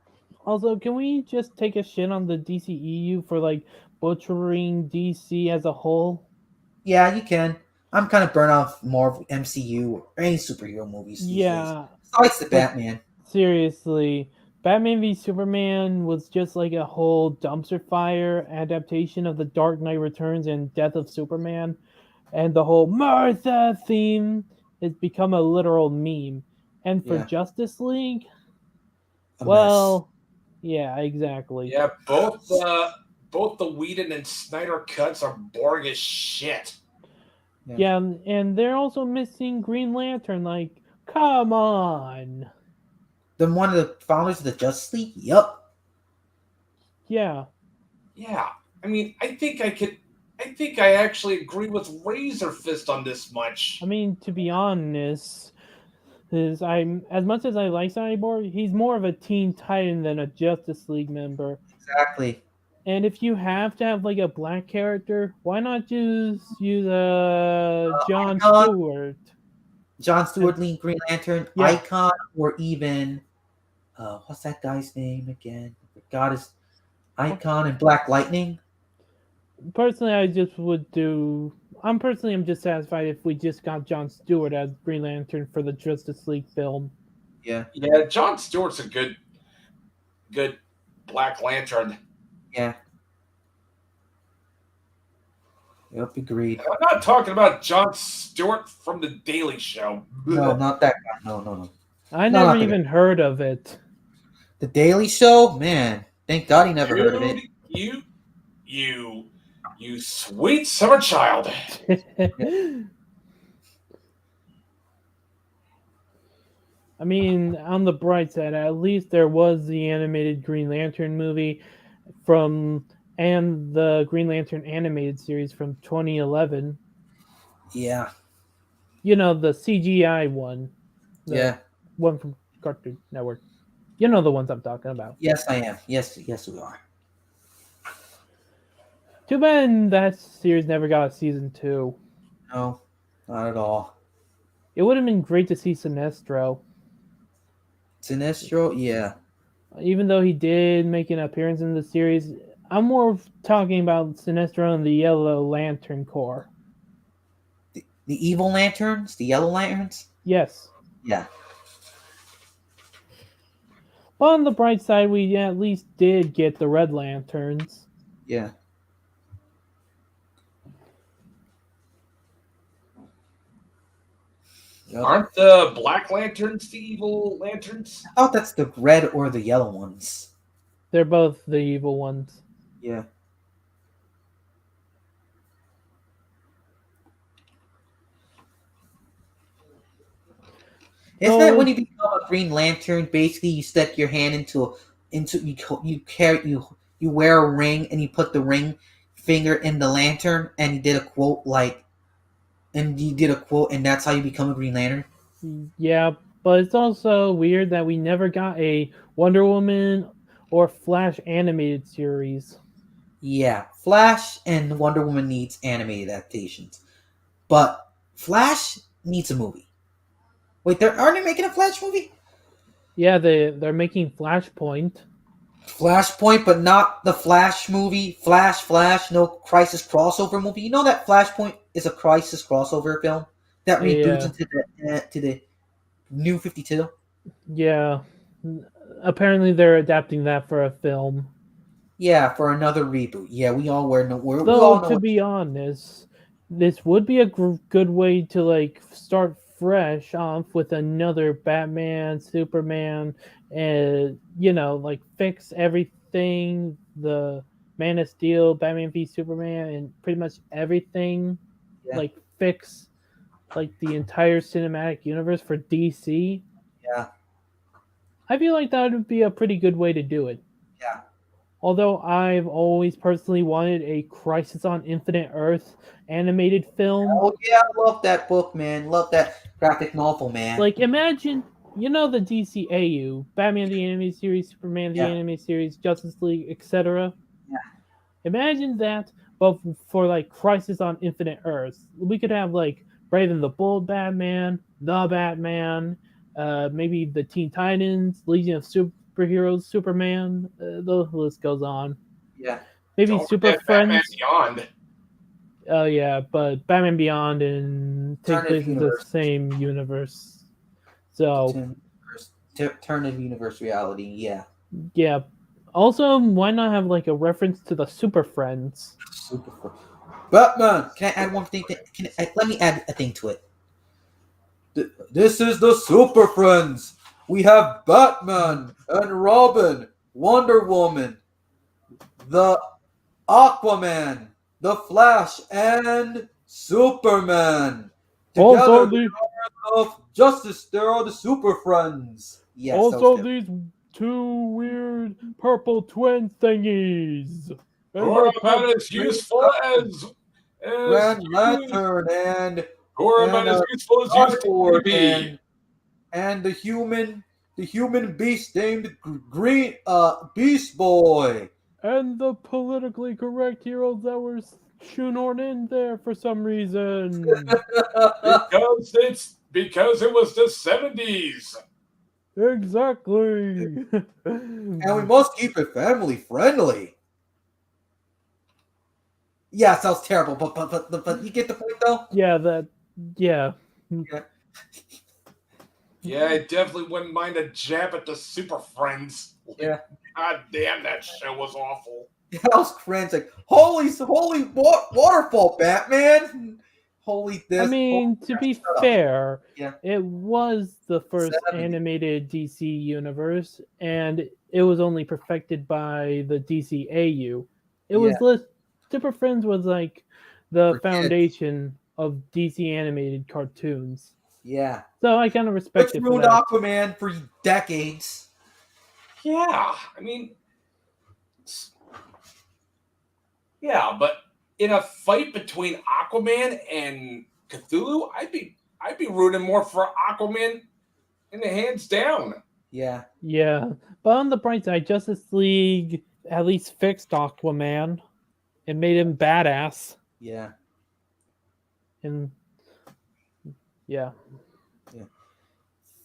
Also, can we just take a shit on the DCEU for like butchering DC as a whole? Yeah, you can. I'm kind of burnt off more of MCU or any superhero movies these days. Yeah, Besides the like, Batman. seriously, Batman v Superman was just like a whole dumpster fire adaptation of The Dark Knight Returns and Death of Superman, and the whole Martha theme has become a literal meme. And for Yeah, Justice League, a mess. well, yeah, exactly. Yeah, both the Whedon and Snyder cuts are boring as shit. Yeah, and they're also missing Green Lantern. Like, come on. Then one of the founders of the Justice League? Yup. Yeah. Yeah, I mean, I think I actually agree with Razor Fist on this much. I mean, to be honest, I'm as much as I like Cyborg, he's more of a Teen Titan than a Justice League member. Exactly. And if you have to have like a black character, why not just use John Icon, Stewart? John Stewart lead Green Lantern, Yeah. Icon, or even what's that guy's name again? I forgot his Icon and Black Lightning. Personally, I'm just satisfied if we just got John Stewart as Green Lantern for the Justice League film. Yeah. Yeah, John Stewart's a good Black Lantern. Yeah. Yep, agreed. And I'm not talking about John Stewart from The Daily Show. No, not that guy. No. I No, never not the even heard of it. The Daily Show? Man, thank God he never heard of it. Dude, you sweet summer child. I mean, on the bright side, at least there was the animated Green Lantern movie and the Green Lantern animated series from 2011. Yeah. You know, the CGI one. The Yeah. one from Cartoon Network. You know the ones I'm talking about. Yes, I am. Yes, we are. Too bad that series never got a season 2. No, not at all. It would have been great to see Sinestro. Sinestro? Yeah. Even though he did make an appearance in the series, I'm more talking about Sinestro and the Yellow Lantern Corps. The Evil Lanterns? The Yellow Lanterns? Yes. Yeah. But on the bright side, we at least did get the Red Lanterns. Yeah. Yep. Aren't the Black Lanterns the evil lanterns? I thought that's the red or the yellow ones. They're both the evil ones. Yeah. Isn't that when you become a Green Lantern? Basically, you stick your hand into you wear a ring and you put the ring finger in the lantern and you did a quote and that's how you become a Green Lantern. Yeah, but it's also weird that we never got a Wonder Woman or Flash animated series. Yeah, Flash and Wonder Woman needs animated adaptations, but Flash needs a movie. Wait, aren't they making a Flash movie? Yeah, they're making Flashpoint. Flashpoint, but not the Flash movie. Flash, no Crisis crossover movie. You know that Flashpoint is a Crisis crossover film that reboots Yeah, into the New 52. yeah. Apparently, they're adapting that for a film. Yeah, for another reboot. Yeah, we all we Though, all know to what. be honest, this would be a good way to like start fresh off with another Batman, Superman, and like fix everything. The Man of Steel, Batman v Superman, and pretty much everything. Yeah, Like fix like the entire cinematic universe for DC. yeah, I feel like that would be a pretty good way to do it. yeah. Although I've always personally wanted a Crisis on Infinite Earth animated film. Oh yeah, I love that book, man. Love that graphic novel, man. Like, imagine, the DCAU, Batman the Animated Series, Superman the Yeah, Animated Series, Justice League, etc. yeah, Imagine that, but for like Crisis on Infinite Earths. We could have like Brave and the Bold Batman, the Batman, maybe the Teen Titans, Legion of Superheroes, Superman. The list goes on. yeah. Maybe Don't Super forget Batman Friends. Beyond. Oh yeah, but Batman Beyond and take Alternative place in the universe, same universe. So alternative universe reality. Yeah, yeah. Also, why not have like a reference to the Super Friends? super. Batman. Can I add one thing? Let me add a thing to it. This is the Super Friends. We have Batman and Robin, Wonder Woman, the Aquaman, the Flash, and Superman. Also Together, they the are of Justice. They are the Super Friends. Yes, that was also good. these two weird purple twin thingies. And Who are they're about as useful as Grand used. Lantern Who are about and as useful as used to Cyborg be. and the human beast named Green Beast Boy. and the politically correct heroes that were shoehorned in there for some reason. Because it was the 70s. Exactly. And we must keep it family friendly. Yeah, sounds terrible, but you get the point though. yeah, that. Yeah. Yeah, Yeah, I definitely wouldn't mind a jab at the Super Friends. yeah. God damn, that show was awful. That was cringe. Like holy waterfall, Batman. Holy I this. Holy mean, to that. be Shut up. fair, Yeah, it was the first 70. animated DC universe, and it was only perfected by the DCAU. It Yeah, was Super Friends was like the for kids. foundation of DC animated cartoons. Yeah, So I kind of which respect it for ruined that. Aquaman for decades. Yeah, I mean, yeah, but in a fight between Aquaman and Cthulhu, I'd be rooting more for Aquaman in the hands down. Yeah, Yeah, but on the bright side, Justice League at least fixed Aquaman and made him badass. yeah, And yeah, yeah.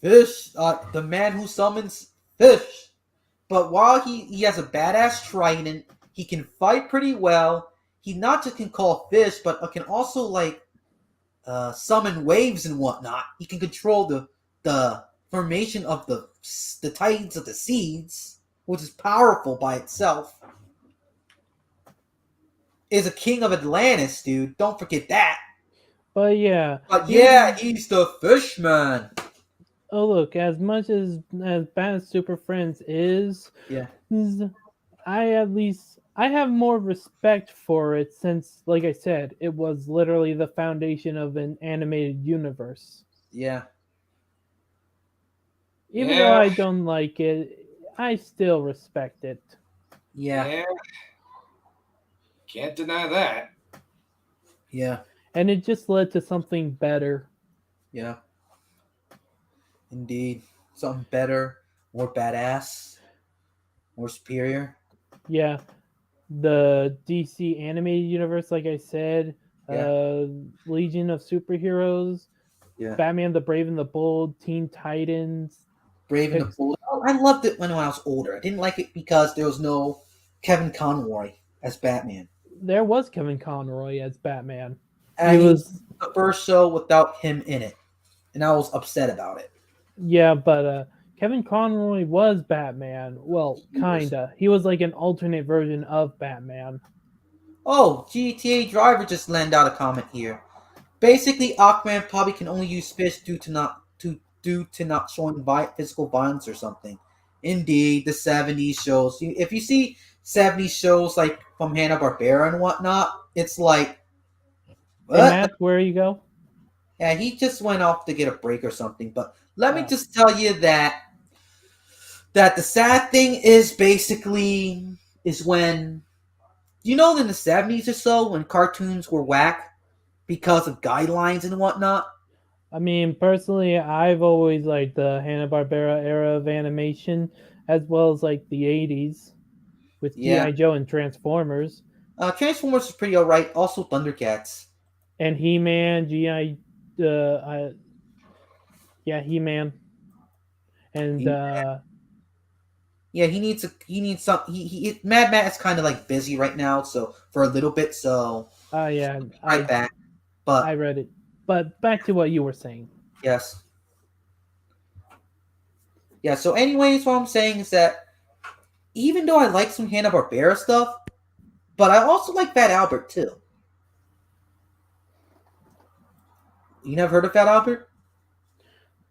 Fish, the man who summons fish. But while he has a badass trident, he can fight pretty well. He not just can call fish, but can also like summon waves and whatnot. He can control the formation of the tides of the seas, which is powerful by itself. Is a king of Atlantis, dude. Don't forget that. but yeah, But yeah, he's the fishman. oh look, as much as Bad Super Friends is, Yeah, I have more respect for it since, like I said, it was literally the foundation of an animated universe. yeah, Even though Yeah, I don't like it, I still respect it. yeah, yeah, can't deny that. yeah, And it just led to something better. yeah. Indeed, something better, more badass, more superior. Yeah, the DC animated universe, like I said, Yeah, Legion of Superheroes, yeah, Batman the Brave and the Bold, Teen Titans, Brave and the Bold. Oh, I loved it when I was older. I didn't like it because there was no Kevin Conroy as Batman. There was Kevin Conroy as Batman. He He was, was the first show without him in it, and I was upset about it. yeah, but Kevin Conroy was Batman. Well, kinda. He was like an alternate version of Batman. Oh, GTA Driver just landed out a comment here. Basically, Aquaman probably can only use fish due to not showing physical violence or something. Indeed, the '70s shows. If you see '70s shows like from Hanna Barbera and whatnot, it's like Hey, what? Matt, where you go? Yeah, he just went off to get a break or something. But let me Oh. just tell you that the sad thing is basically is when in the '70s or so when cartoons were whack because of guidelines and whatnot. I mean, personally, I've always liked the Hanna-Barbera era of animation, as well as like the '80s with Yeah, G.I. Joe and Transformers, Transformers is pretty alright. Also, Thundercats. and He-Man, yeah, He-Man, and Yeah, he needs some. Mad Matt is kind of like busy right now, so for a little bit, so yeah, right back. I But read it. But back to what you were saying. yes, yeah. So, anyways, what I'm saying is that even though I like some Hanna Barbera stuff, but I also like Fat Albert too. You never heard of Fat Albert?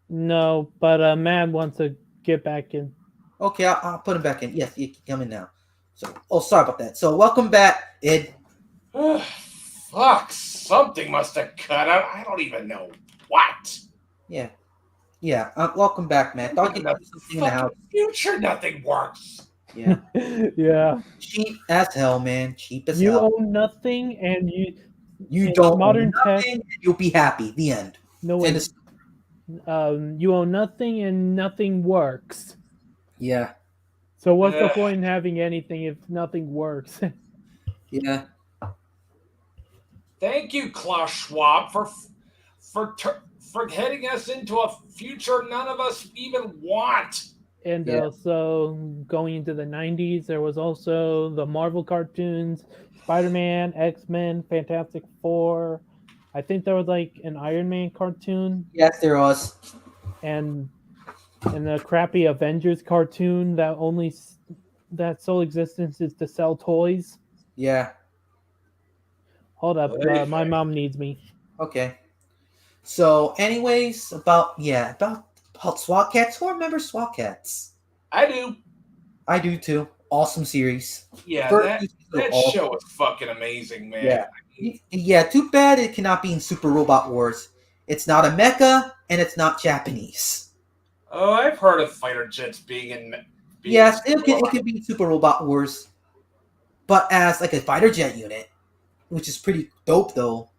No, but Matt wants to get back in. Okay, I'll put him back in. Yes, you can come in now. So, oh, sorry about that. So, welcome back, Ed. Fuck, something must have cut out. I don't even know what. Yeah, yeah. Welcome back, man. Thought In you'd the do something in the house. future, nothing works. Yeah, Yeah, cheap as hell, man. Cheap as you hell. own nothing, and You in don't modern own tech. nothing. You'll be happy. The end. No, And wait. You own nothing, and nothing works. yeah, So what's the Ugh. point in having anything if nothing works? yeah, Thank you, Klaus Schwab, for heading us into a future none of us even want. And Yeah. also going into the '90s, there was also the Marvel cartoons, Spider-Man, X-Men, Fantastic Four. I think there was like an Iron Man cartoon yes, there was. and the crappy Avengers cartoon that sole existence is to sell toys. Yeah. Hold up, Hey. my mom needs me. Okay. So, anyways, about SWAT Cats. Who remembers SWAT Cats? I do. I do too. Awesome series. Yeah, First that two seasons were that awesome. show is fucking amazing, man. Yeah. Yeah, too bad it cannot be in Super Robot Wars. It's not a mecha and it's not Japanese. Oh, I've heard of fighter jets being in. Yes, it can be in Super Robot Wars, but as like a fighter jet unit, which is pretty dope though.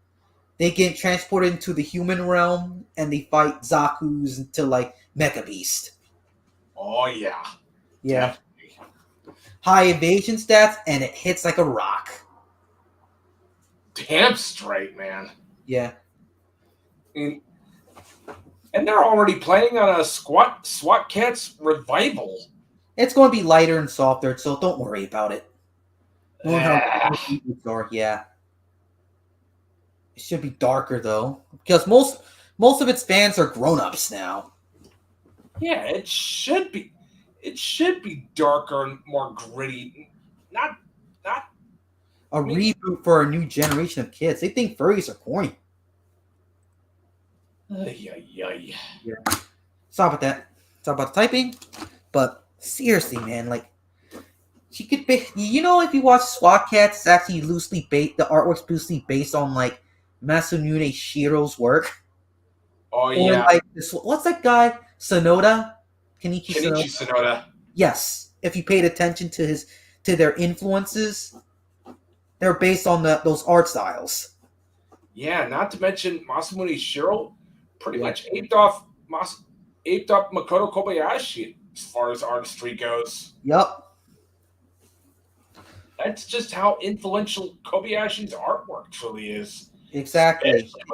They get transported into the human realm and they fight Zaku's into like Mecha Beast. Oh yeah. Yeah. Definitely. High evasion stats and it hits like a rock. Damn straight, man. Yeah. And they're already planning on a SWAT Cats revival. It's going to be lighter and softer, so don't worry about it. Knowing how Ah. reboots are, yeah. It should be darker though, because most of its fans are grown-ups now. Yeah, it should be. It should be darker and more gritty. Not. A reboot for a new generation of kids. They think furries are corny. Ay, ay, ay. Sorry about that. Sorry about the typing. But seriously, man, like she could be. If you watch SWAT Cats, it's actually the artwork's loosely based on like Masanune Shiro's work. Oh Or yeah. like this, what's that guy? Sonoda? Kenichi Sonoda? Kenichi Sonoda. Yes. If you paid attention to their influences, they're based on those art styles. Yeah, not to mention Masamune Shiro pretty much aped off Makoto Kobayashi as far as artistry goes. Yep. That's just how influential Kobayashi's artwork truly is. Exactly.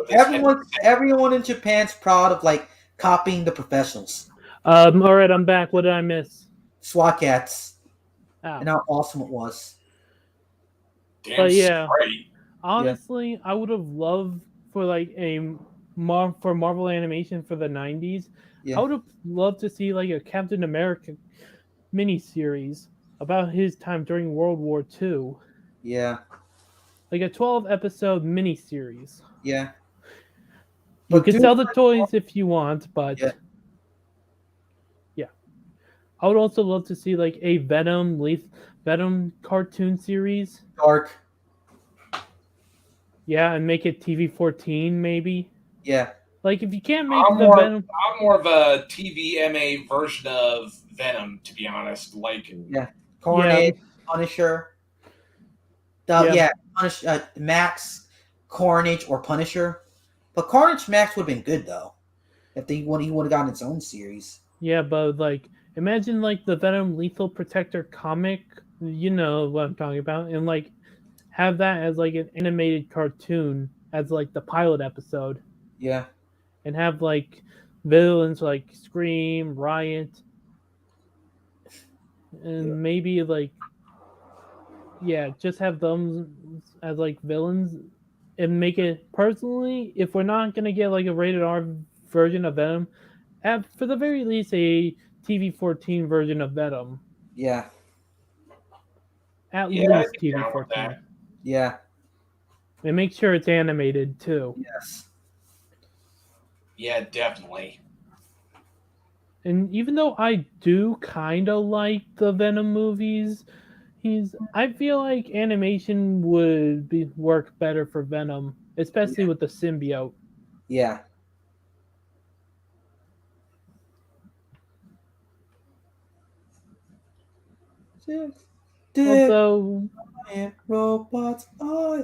Especially with his Everyone in Japan's proud of like copying the professionals. All right, I'm back. What did I miss? SWAT cats, Oh, and how awesome it was. Damn but yeah, straight. Yeah, honestly, I would have loved for like for Marvel animation for the '90s. I yeah, would have loved to see like a Captain America miniseries about his time during World War II, yeah, like a 12 episode miniseries. yeah. You But could dude, sell the toys if you want, yeah, but yeah, I would also love to see like a Venom cartoon series. dark. Yeah, and make it TV-14 maybe. Yeah, Like if you can't make I'm the more Venom, I'm more of a TVMA version of Venom, to be honest. Like, yeah. yeah, Carnage, Punisher. yeah, Yeah, Max, Carnage, or Punisher. But Carnage Max would have been good though if he would have gotten its own series. yeah, but like imagine like the Venom Lethal Protector comic, you know what I'm talking about, and like have that as like an animated cartoon as like the pilot episode, Yeah, and have like villains like Scream, Riot, yeah, and maybe like yeah, just have them as like villains and make it personally. If we're not gonna get like a rated R version of Venom, have for the very least a TV-14 version of Venom. yeah, At yeah, I'd least be down with TV-14, that. yeah. and make sure it's animated too. Yes. Yeah, definitely. And even though I do kind of like the Venom movies, I feel like animation would be work better for Venom, especially with the symbiote. Yeah. Dig Although, giant robots. I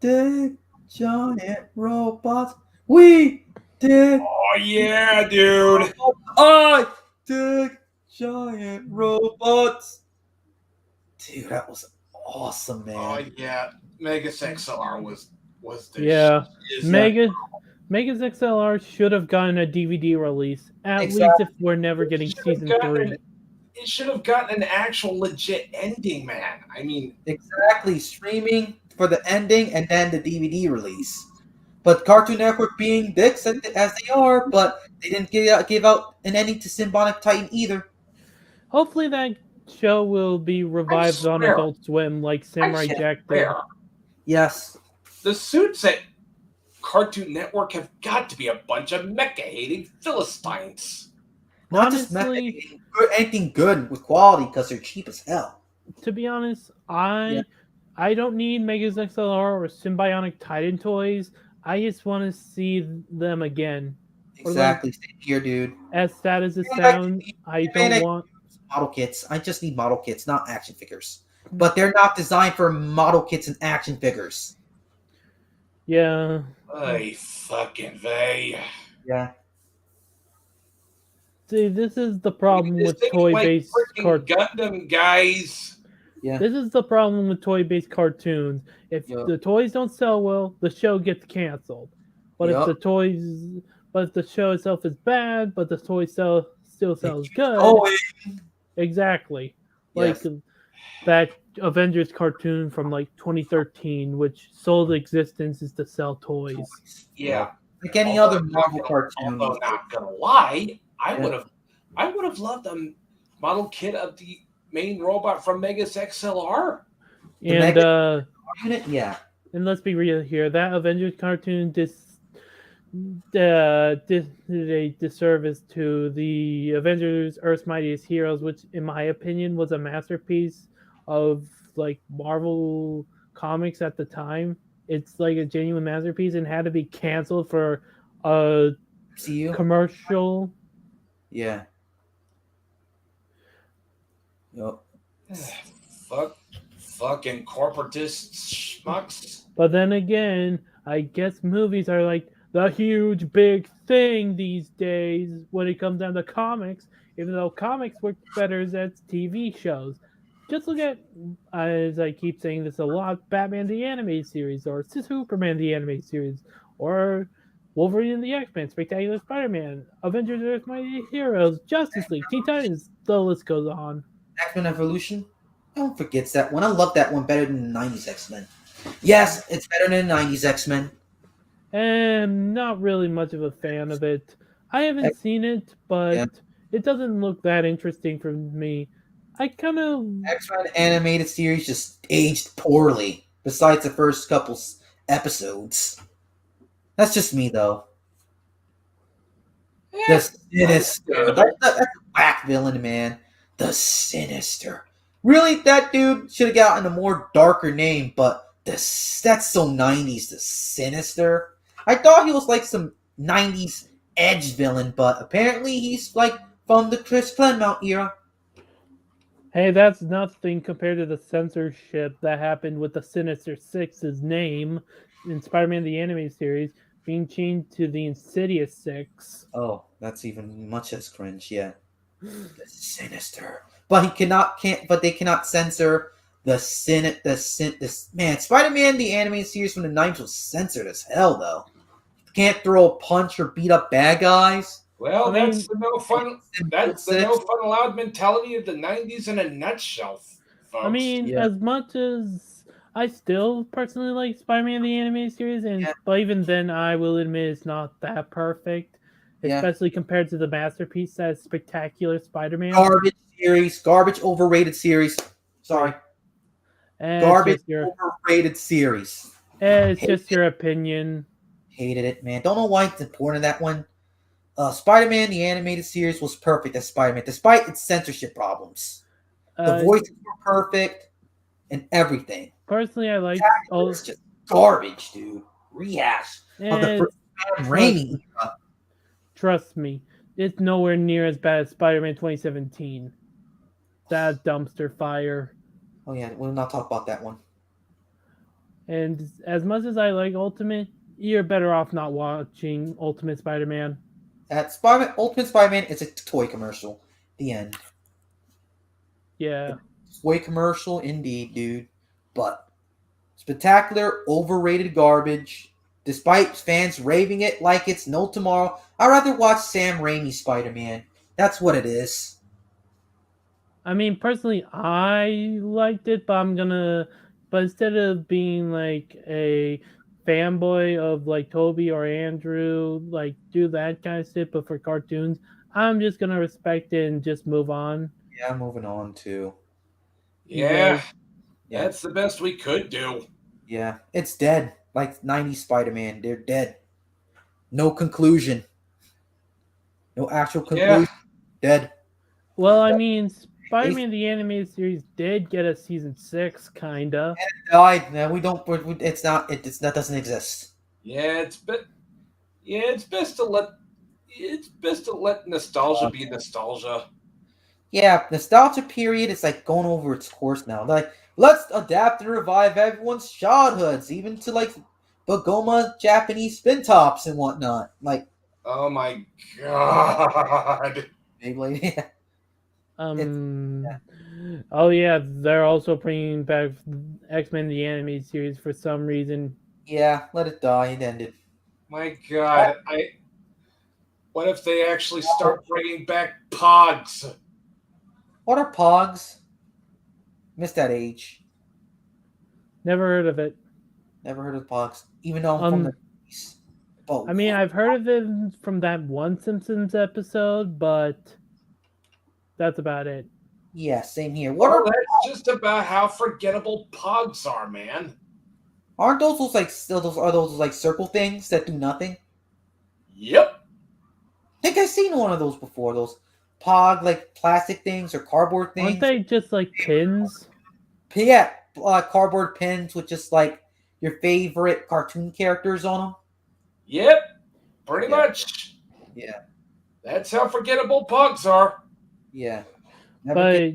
dig giant robots. We dig Oh yeah, dude. I dig giant robots. Dude, that was awesome, Oh man. yeah. Megas XLR was the yeah, shiz. Yeah, Megas XLR should have gotten a DVD release, at least exactly. if we're never It getting should have season gotten 3. it should have gotten an actual legit ending, man. I mean, Exactly. Streaming for the ending and then the DVD release. But Cartoon Network being dicks as they are, but they didn't give out an ending to Symbiotic Titan either. Hopefully, that show will be I revived on swear, Adult Swim like I Samurai Jack did. swear, Yes. the suits at Cartoon Network have got to be a bunch of mecha-hating Philistines. Not just Honestly, anything good with quality because they're cheap as hell. to be honest, Yeah, I don't need Megas XLR or Symbiotic Titan toys. I just want to see them again. Or like exactly. Same here, dude. as sad as it And I sounds, I and don't want. model kits. I just need model kits, not action figures. But they're not designed for model kits and action figures. Yeah. Ay, fucking vey. Yeah. See, this is the I mean, problem this with thing is like toy-based freaking Gundam, guys. Yeah. This is the problem with toy-based cartoons. If Yup. the toys don't sell well, the show gets canceled. But Yup. if the show itself is bad, but the toy still sells good, Oh, exactly. yes. Like that Avengers cartoon from like 2013, which sole existence is to sell toys. Yeah. Like any Although other Marvel cartoon. Although not gonna lie, Yeah. I would have loved a model kit of the main robot from Megas XLR. The And Mega unit? Yeah. and let's be real here, that Avengers cartoon did a disservice to the Avengers Earth's Mightiest Heroes, which in my opinion was a masterpiece of like Marvel comics at the time. It's like a genuine masterpiece and had to be canceled for a See you? commercial. Yeah. Yup. Fucking corporatists schmucks. But then again, I guess movies are like the huge big thing these days when it comes down to comics, even though comics work better as TV shows. Just look at, as I keep saying this a lot, Batman the Animated Series or Superman the Animated Series or Wolverine and the X-Men, Spectacular Spider-Man, Avengers Earth Mighty Heroes, Justice League, Teen Titans, the list goes on. X-Men Evolution. No one forgets that one. I love that one better than the 90s X-Men. Yes, it's better than the 90s X-Men. And not really much of a fan of it. I haven't seen it, but it doesn't look that interesting for me. I kind of X-Men animated series just aged poorly, besides the first couple episodes. That's just me, though. Yeah, The Sinister. That's a whack villain, man. The Sinister. Really, that dude should have gotten a more darker name, but that's so 90s, the Sinister. I thought he was like some 90s edge villain, but apparently he's like from the Chris Claremont era. Hey, that's nothing compared to the censorship that happened with the Sinister Six's name in Spider-Man the Animated Series being changed to the Insidious Six. Oh, that's even much less cringe, yeah. The Sinister. But they cannot censor man, Spider-Man the animated series from the 90s was censored as hell though. Can't throw a punch or beat up bad guys. Well, I that's the no fun. That's the no fun allowed mentality of the '90s in a nutshell, folks. I mean, as much as I still personally like Spider-Man the Animated Series, but even then, I will admit it's not that perfect, especially compared to the masterpiece that's Spectacular Spider-Man. Garbage series, garbage overrated series. Sorry, garbage overrated series. It's just your opinion. Hated it, man. Don't know why it's important that one. Spider-Man the animated series was perfect as Spider-Man, despite its censorship problems. The voices were perfect and everything. Personally, I like it's just garbage, dude. Rehash of the first Sam Raimi. Trust me, it's nowhere near as bad as Spider-Man 2017. That dumpster fire. Oh yeah, we'll not talk about that one. And as much as I like Ultimate, you're better off not watching Ultimate Spider-Man. Ultimate Spider-Man is a toy commercial. The end. Yeah. Toy commercial indeed, dude. But spectacular, overrated garbage. Despite fans raving it like it's no tomorrow, I'd rather watch Sam Raimi Spider-Man. That's what it is. I mean, personally, I liked it, but instead of being like a fanboy of like Toby or Andrew, like do that kind of stuff, but for cartoons, I'm just gonna respect it and just move on. Yeah, moving on too. Yeah, that's the best we could do. Yeah, it's dead. Like 90s Spider-Man, they're dead. No conclusion. No actual conclusion. Dead. Well, I mean, Spider-Man the Animated Series did get a season 6, kinda. It died. No, we don't. It's not. That doesn't exist. Yeah, it's best to let nostalgia be nostalgia. Yeah, nostalgia period is like going over its course now. Like, let's adapt and revive everyone's childhoods, even to like Bagoma Japanese spin tops and whatnot. Like, oh my god, Beyblade. Oh yeah, they're also bringing back X-Men the Animated Series for some reason. Yeah, let it die. It ended. My god, what if they actually start bringing back Pogs? What are Pogs? Missed that age. Never heard of it. Never heard of Pogs, even though I'm from the East. I mean, I've heard of it from that one Simpsons episode, but that's about it. Yeah, same here. That's just about how forgettable Pogs are, man. Aren't those like circle things that do nothing? Yep. I think I've seen one of those before. Those Pog like plastic things or cardboard things. Aren't they just like pins? Yeah, cardboard pins with just like your favorite cartoon characters on them. Yep, pretty much. Yeah, that's how forgettable Pogs are. Yeah. But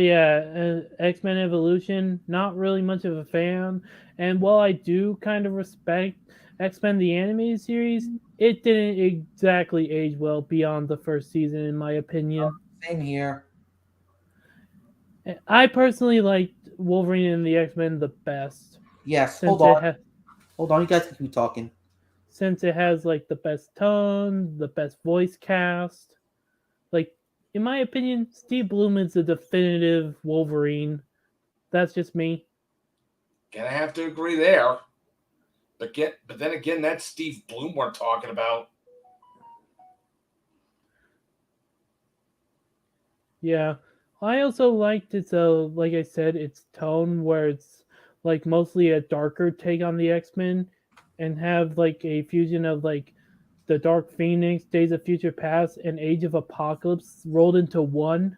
yeah, X-Men Evolution, not really much of a fan. And while I do kind of respect X-Men the Animated Series, it didn't exactly age well beyond the first season, in my opinion. Same here. I personally liked Wolverine and the X-Men the best. Yes, hold on. Hold on, you guys can keep talking. since it has like the best tone, the best voice cast. Like, in my opinion, Steve Bloom is the definitive Wolverine. That's just me. Gonna have to agree there. But then again, that's Steve Bloom we're talking about. Yeah. I also liked its like I said, its tone where it's like mostly a darker take on the X-Men and have like a fusion of like the Dark Phoenix, Days of Future Past, and Age of Apocalypse rolled into one.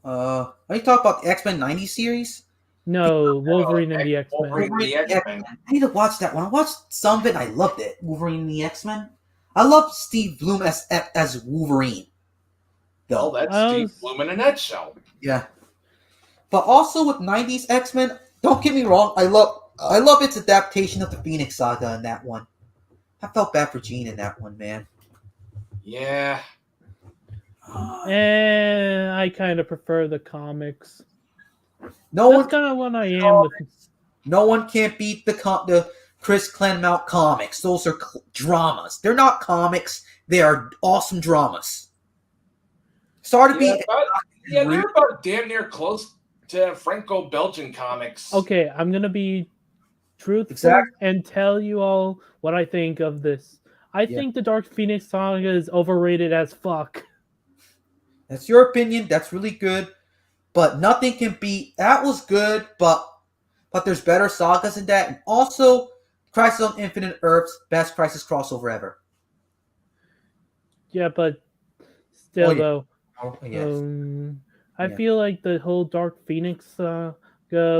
Are you talking about the X-Men '90s series? No, Wolverine and the X-Men. Wolverine and the X-Men. I need to watch that one. I watched some of it. And I loved it. Wolverine and the X-Men. I love Steve Bloom as Wolverine. Well, Though. that's I Steve was, Bloom in a nutshell. Yeah. But also with '90s X-Men, don't get me wrong. I love its adaptation of the Phoenix Saga in that one. I felt bad for Jean in that one, man. Yeah. I kind of prefer the comics. No That's one, kind of what I am with. no one can't beat the Chris Claremont comics. Those are dramas. They're not comics. They are awesome dramas. Sorry to be. They're about damn near close to Franco-Belgian comics. Okay, I'm gonna be truthful Exactly. and tell you all what I think of this. I think the Dark Phoenix Saga is overrated as fuck. That's your opinion. That's really good. But nothing can beat. That was good, but there's better sagas than that. And also, Crisis on Infinite Earths, best Crisis crossover ever. Yeah, but still yeah. though, Oh, yes. I feel like the whole Dark Phoenix saga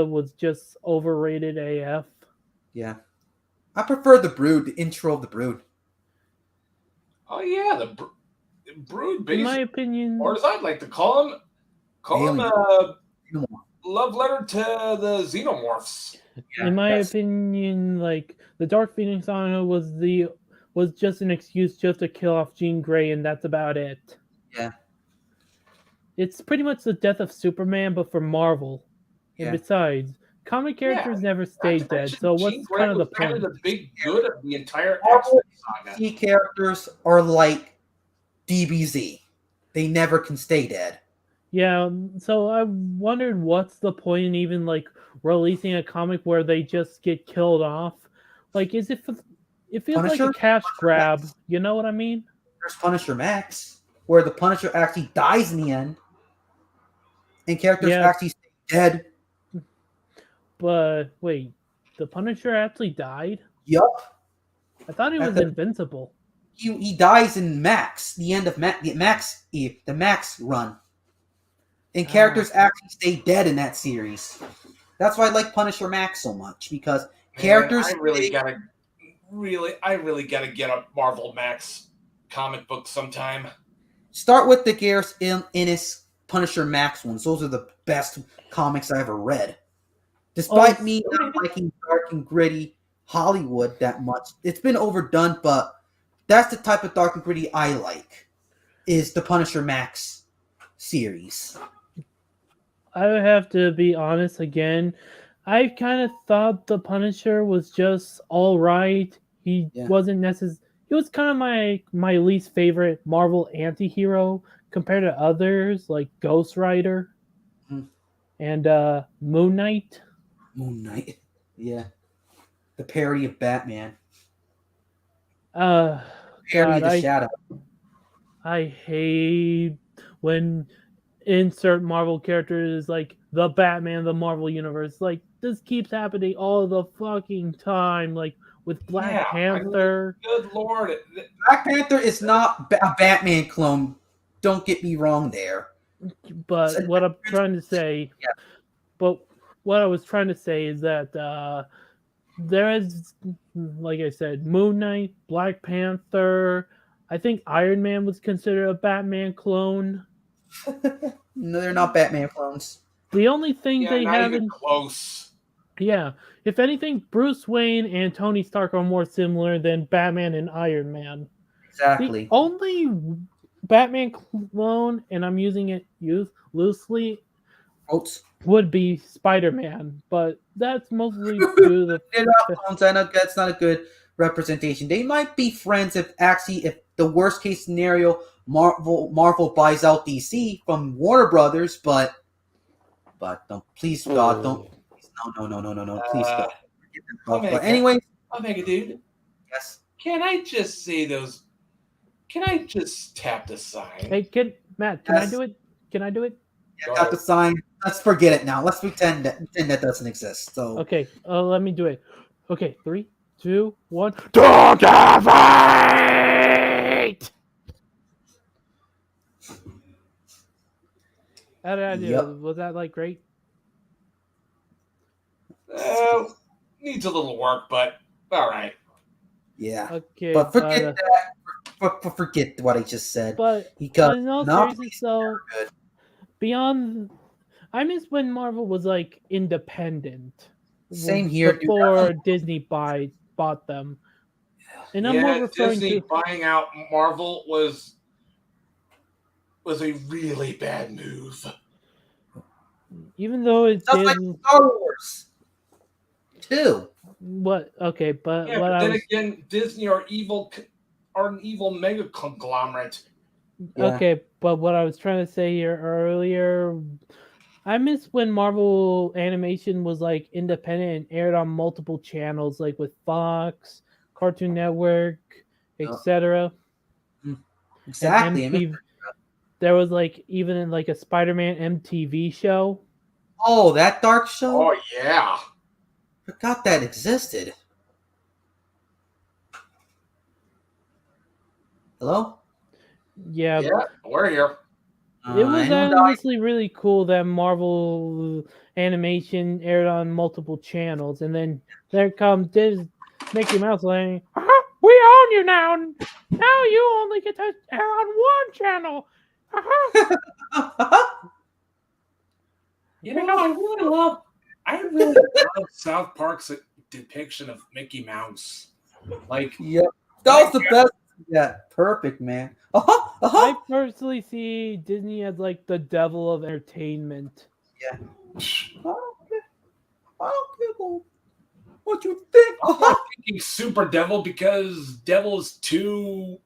was just overrated AF. Yeah. I prefer the Brood, the intro of the Brood. Oh yeah, the Brood. In my opinion, or as I'd like to call him a love letter to the Xenomorphs. Yeah, in my opinion, like the Dark Phoenix Saga was just an excuse just to kill off Jean Grey, and that's about it. Yeah. It's pretty much the death of Superman, but for Marvel. Yeah. And besides, comic characters never stay dead, so what's kind of the point? Kind of the big good of the entire Marvel saga. key characters are like DBZ. They never can stay dead. Yeah, so I wondered what's the point in even like releasing a comic where they just get killed off? Like, is it? It feels Punisher? like a cash grab. You know what I mean? There's Punisher Max, where the Punisher actually dies in the end, and characters actually stay dead. But wait, the Punisher actually died? Yup. I thought he was invincible. He dies in Max, the end of the Max run. And characters actually stay dead in that series. That's why I like Punisher Max so much, because characters. I really gotta get a Marvel Max comic book sometime. Start with the Gareth Ennis Punisher Max ones. Those are the best comics I ever read. Despite me not liking dark and gritty Hollywood that much, it's been overdone, but that's the type of dark and gritty I like, is the Punisher Max series. I would have to be honest again. I kind of thought the Punisher was just all right. He wasn't necessary. He was kind of my least favorite Marvel anti-hero compared to others like Ghost Rider and Moon Knight. Moon Knight, yeah, the parody of Batman. Parody of the Shadow. I hate when insert Marvel characters like the Batman, the Marvel universe. Like, this keeps happening all the fucking time. Like with Black Panther. I mean, good lord, Black Panther is not a Batman clone. Don't get me wrong there. But what I'm trying to say, but what I was trying to say is that there is, like I said, Moon Knight, Black Panther. I think Iron Man was considered a Batman clone. No, they're not Batman clones. The only thing they haven't close. Yeah, if anything, Bruce Wayne and Tony Stark are more similar than Batman and Iron Man. Exactly. The only Batman clone, and I'm using it loosely, Quotes. would be Spider-Man, but that's mostly due to It the up, I know that's not a good representation. They might be friends if the worst case scenario Marvel buys out DC from Warner Brothers, but don't please God don't please, no please God. Uh, But Omega, anyway, Omega, dude, yes, can I just say those? Can I just tap the sign? Hey, Matt, can I yes, do it? Can I do it? yeah, Go got ahead. the sign. Let's forget it now. Let's pretend that doesn't exist. So Okay, let me do it. Okay, 3, 2, 1. Don't fight! How did I yep, do? Was that like great? Uh, Needs a little work, but all right. yeah. Okay, But forget that. Forget what I just said because but in all seriousness Monopoly's though, good. beyond I miss when Marvel was like independent Same here, dude. before Disney bought them. And I'm more Yeah, referring Disney to buying out Marvel was a really bad move. even though it Just did like Star Wars, too. what okay, but Yeah, what but I then was again, Disney are an evil mega conglomerate. Yeah, okay, but what I was trying to say here earlier, I miss when Marvel animation was like independent and aired on multiple channels, like with Fox, Cartoon Network, yeah. etc. Mm, And exactly. I mean, MTV. There was like even in like a Spider-Man MTV show. oh, that dark show. Oh yeah. Forgot that existed. Hello. Yeah, Yeah, we're here. it was Anyone honestly really cool that Marvel animation aired on multiple channels, and then there comes Mickey Mouse saying, "We own you now. Now you only get to air on one channel." die? You know, I really love South Park's depiction of Mickey Mouse. Like, Yep. That like was the best. Yeah, perfect, man. Uh huh. Uh I huh. personally see Disney as like the devil of entertainment. Yeah. I don't care what you think. I'm more thinking Super Devil because Devil is too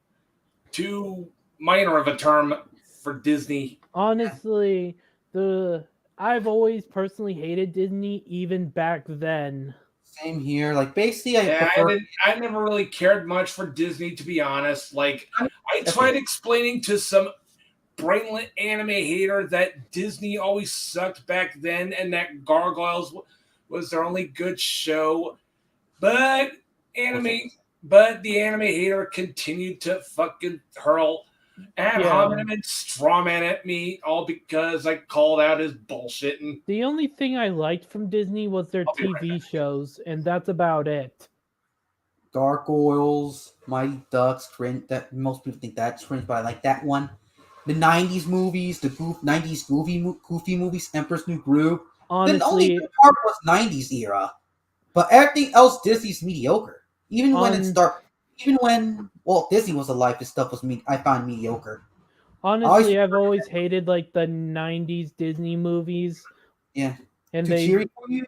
minor of a term for Disney. Honestly, the I've always personally hated Disney even back then. Same here. Like basically, I Yeah, prefer. I never really cared much for Disney, to be honest. Like, I Okay. tried explaining to some brainlet anime hater that Disney always sucked back then and that Gargoyles was their only good show. But Okay. anime, but the anime hater continued to fucking hurl ad Yeah. hominem and strawman at me, all because I called out his bullshit. And The only thing I liked from Disney was their I'll be right TV back. shows, and that's about it. Gargoyles, Mighty Ducks, cringe. That most people think that's cringe, but I like that one. The '90s movies, the '90s goofy movies, Emperor's New Groove. The only Honestly, good part was '90s era, but everything else Disney's mediocre. on Even when Walt Disney was alive, his stuff was I found mediocre. I always honestly, I've always hated like the '90s Disney movies, yeah, and too they, cheery for you.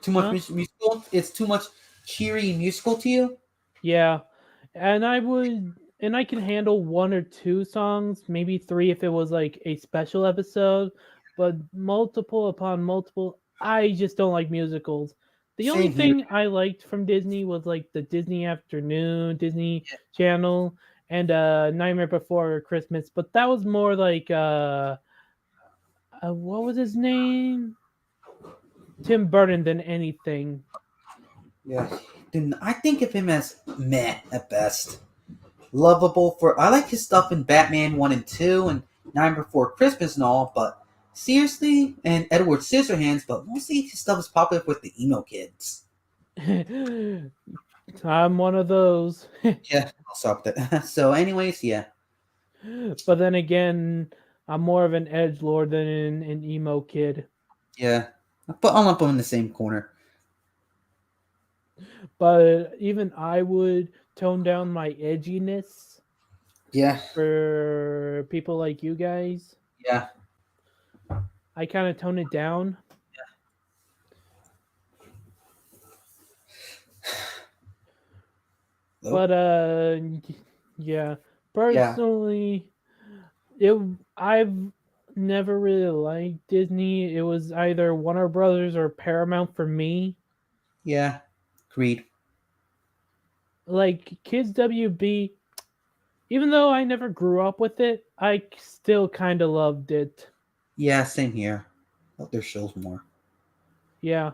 Too much huh? musical. It's too much cheery musical to you. Yeah, and I can handle one or two songs, maybe three if it was like a special episode, but multiple upon multiple, I just don't like musicals. The only Same here. thing I liked from Disney was like the Disney Afternoon, Disney Channel, and Nightmare Before Christmas, but that was more like what was his name? Tim Burton than anything. Yeah, then I think of him as meh at best. Lovable for I like his stuff in Batman 1 and 2 and Nine Before Christmas and all, but seriously, and Edward Scissorhands, but mostly his stuff is popular with the emo kids. I'm one of those. Yeah, I'll stop that. So, anyways, yeah. But then again, I'm more of an edge lord than an emo kid. Yeah. I'll lump them in the same corner. But even I would tone down my edginess Yeah, for people like you guys. yeah. I kind of tone it down. Nope. But yeah, Yeah, personally, it I've never really liked Disney. It was either Warner Brothers or Paramount for me. yeah, agreed. Like Kids WB, even though I never grew up with it, I still kind of loved it. Yeah, same here. But their shows more. Yeah.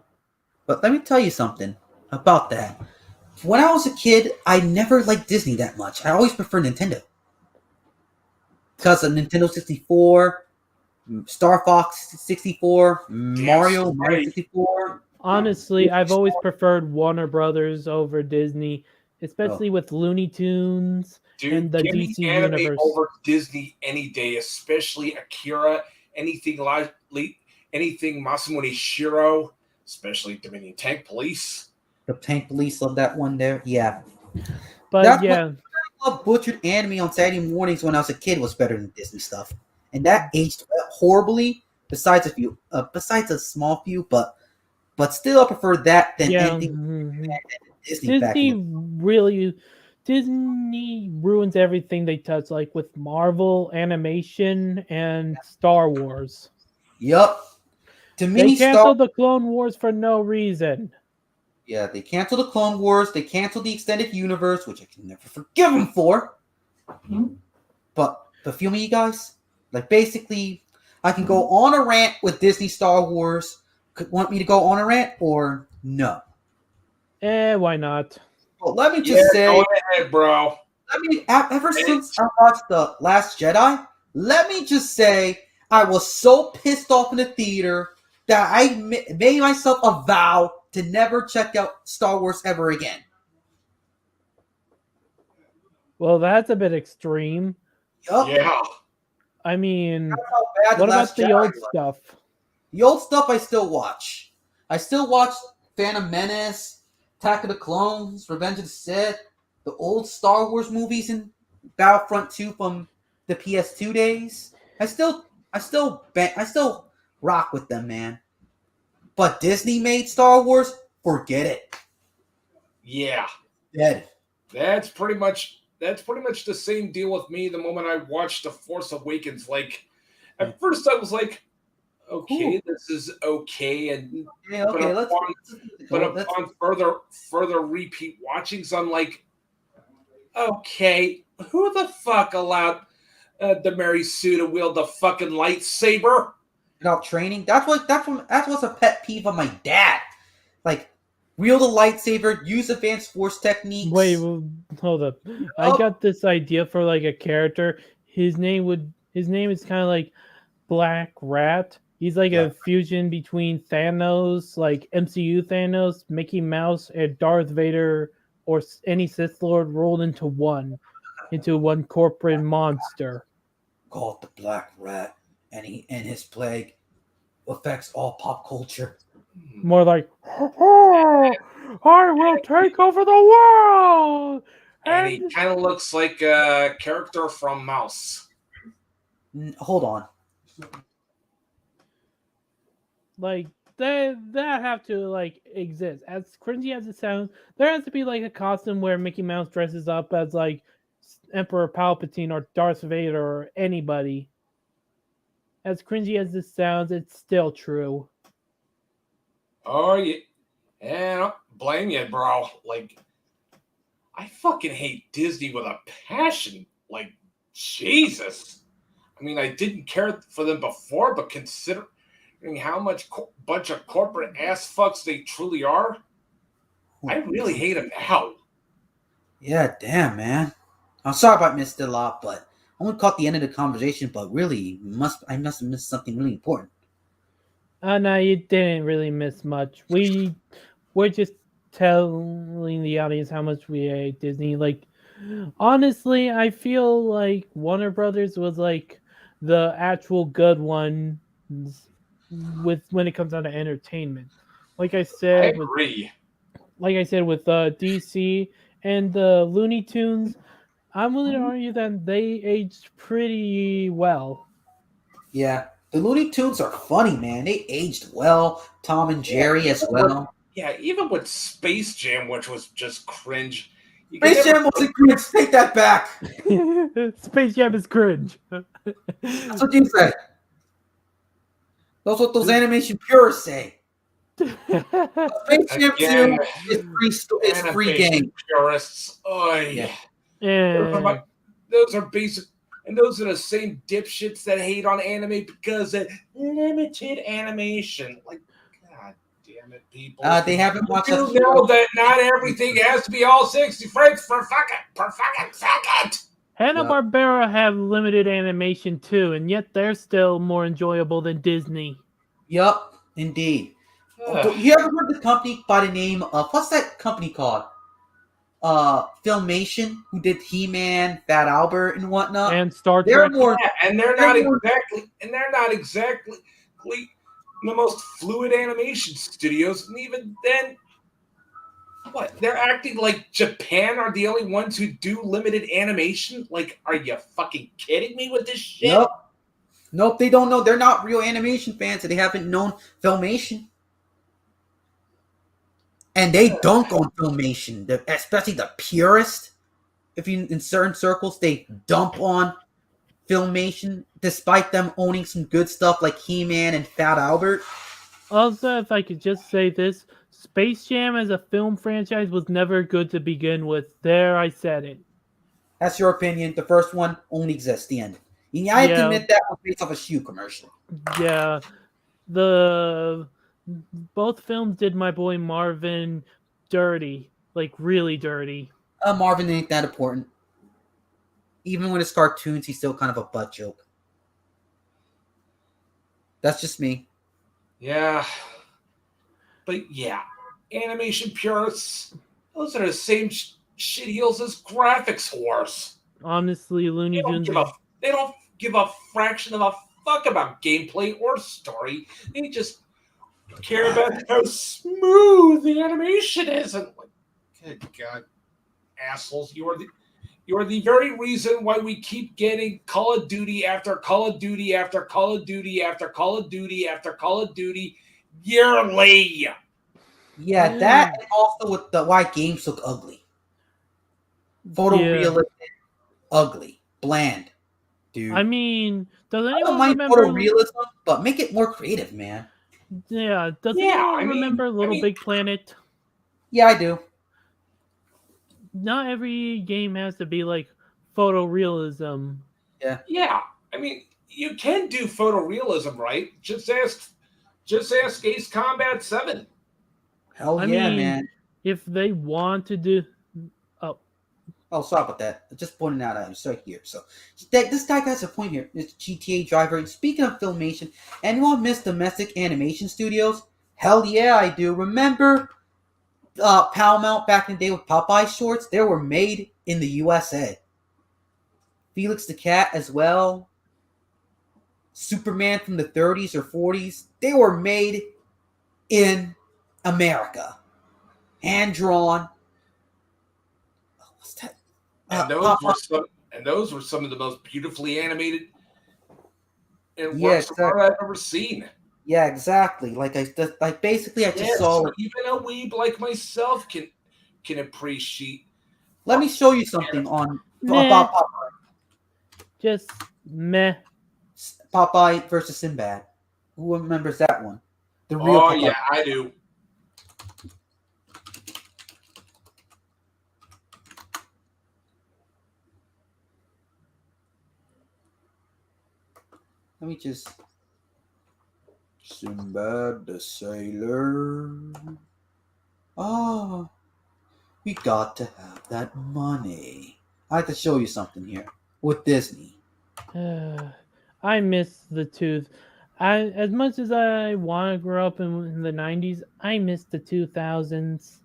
But let me tell you something about that. When I was a kid, I never liked Disney that much. I always preferred Nintendo because of Nintendo 64, Star Fox 64, Damn Mario straight. 64. Honestly, I've always preferred Warner Brothers over Disney, Oh, especially with Looney Tunes and Dude, the give me DC anime universe. over Disney any day, especially Akira, anything like anything Masamune Shiro, especially Dominion Tank Police. the Tank Police love that one there. Yeah, But that's what yeah, I love. Butchered anime on Saturday mornings when I was a kid was better than Disney stuff, and that aged horribly. Besides a small few, but still, I prefer that than yeah, anything Disney back in Disney the. really Disney ruins everything they touch, like with Marvel animation and Star Wars. Yup. To They me, Star. canceled the Clone Wars for no reason. Yeah, they canceled the Clone Wars. They canceled the extended universe, which I can never forgive them for. But feel me, you guys. Like basically, I can go on a rant with Disney Star Wars. Want me to go on a rant or no? Why not? Well, let me Yeah, just go say, ahead, bro. ever since I watched the Last Jedi, let me just say I was so pissed off in the theater that I made myself a vow to never check out Star Wars ever again. Well, that's a bit extreme. Yup. Yeah. I mean, How bad the what about Last Jedi the old was. stuff? The old stuff I still watch. I still watch Phantom Menace, Attack of the Clones, Revenge of the Sith, the old Star Wars movies, and Battlefront 2 from the PS2 days. I still rock with them, man. But Disney made Star Wars, forget it. Yeah. Dead. That's pretty much the same deal with me the moment I watched The Force Awakens. Like at first I was like, okay, Cool. this is okay, and Yeah, but okay, upon but go. Let's upon further repeat watchings, I'm like, okay, who the fuck allowed the Mary Sue to wield the fucking lightsaber? without training. That's what's a pet peeve of my dad. Like, wield a lightsaber, use advanced force Wait, techniques. hold up. I Oh, got this idea for like a character. His name is kind of like Black Rat. He's like a Black. fusion between Thanos, like MCU Thanos, Mickey Mouse, and Darth Vader, or any Sith Lord rolled into one corporate monster. Called the Black Rat, and his plague affects all pop culture. More like, I will take over the world, And he and kind of looks like a character from Mouse. Hold on. like that have to like exist. As cringy as it sounds, there has to be like a costume where Mickey Mouse dresses up as like Emperor Palpatine or Darth Vader or anybody. As cringy as this sounds, it's still true. Oh yeah, and I don't blame you, bro. Like I fucking hate Disney with a passion. Like Jesus. I mean, I didn't care for them before, but considering how much bunch of corporate ass fucks they truly are, I really hate them now. Yeah, damn, man. I'm sorry about missed it a lot, but I only caught the end of the conversation. But really, I must have missed something really important. No, you didn't really miss much. We're just telling the audience how much we hate Disney. Like, honestly, I feel like Warner Brothers was like the actual good one with when it comes down to entertainment. Like I I said with agree. DC and the Looney Tunes, I'm willing to argue that they aged pretty well. Yeah, The Looney Tunes are funny, man. They aged well. Tom and Jerry as well. Even with Space Jam, which was just cringe. You can Space never Jam wasn't cringe. Take that back. Space Jam is cringe. That's what you said. That's what those animation purists say. Space Jam 2 again is free animation game. purists. Oy. Yeah. Those are basic, and those are the same dipshits that hate on anime because of limited animation. Like, god damn it, people! They haven't watched You know that not everything has to be all 60 frames per fucking second. Hanna-Barbera have limited animation too, and yet they're still more enjoyable than Disney. Yup, indeed. You ever heard the company by the name of what's that company called? Filmation, who did He-Man, Fat Albert, and whatnot, and Star they're Trek. more, and they're not exactly the most fluid animation studios, and even then, what they're acting like Japan are the only ones who do limited animation. Like, are you fucking kidding me with this shit? Nope, they don't know. They're not real animation fans, so they haven't known Filmation. And they dunk on Filmation, especially the purists. If you in certain circles, they dump on Filmation, despite them owning some good stuff like He-Man and Fat Albert. Also, if I could just say this, Space Jam as a film franchise was never good to begin with. There, I said it. That's your opinion. The first one only exists. The end. I have to admit that was based off a shoe commercial. Yeah, both films did my boy Marvin dirty, like really dirty. Marvin ain't that important. Even when it's cartoons, he's still kind of a butt joke. That's just me. Yeah. But yeah, animation purists, those are the same shitheels as graphics whores. Honestly, Looney Tunes. They don't give a fraction of a fuck about gameplay or story. They just care about how smooth the animation is. And like, good God, assholes, you are the very reason why we keep getting Call of Duty after Call of Duty after Call of Duty after Call of Duty after Call of Duty yearly. Yeah, that and also with the why games look ugly. Photorealistic, ugly, bland, dude. I mean, does anyone I don't mind remember photorealism, but make it more creative, man. Yeah, does anyone remember Little Big Planet? Yeah, I do. Not every game has to be like photorealism. Yeah. I mean, you can do photorealism, right? Just ask Ace Combat 7. Hell yeah, man. If they want to do... Oh, sorry about that. Just pointing out I was right here. So, this guy has a point here. It's GTA driver. And speaking of Filmation, anyone miss domestic animation studios? Hell yeah, I do. Remember Paramount back in the day with Popeye shorts? They were made in the USA. Felix the Cat as well. Superman from the 30s or 40s. They were made in America. Hand-drawn. What's that? And those were some of the most beautifully animated works of art I've ever seen. Yeah, exactly. I just saw. Even a weeb like myself can appreciate. Let me show you something about Popeye. Just meh. Popeye versus Sinbad. Who remembers that one? The real. Oh yeah, I do. Let me just... Sinbad the Sailor. Oh, we got to have that money. I have to show you something here with Disney. I miss the tooth. As much as I want to grow up in the 90s, I miss the 2000s.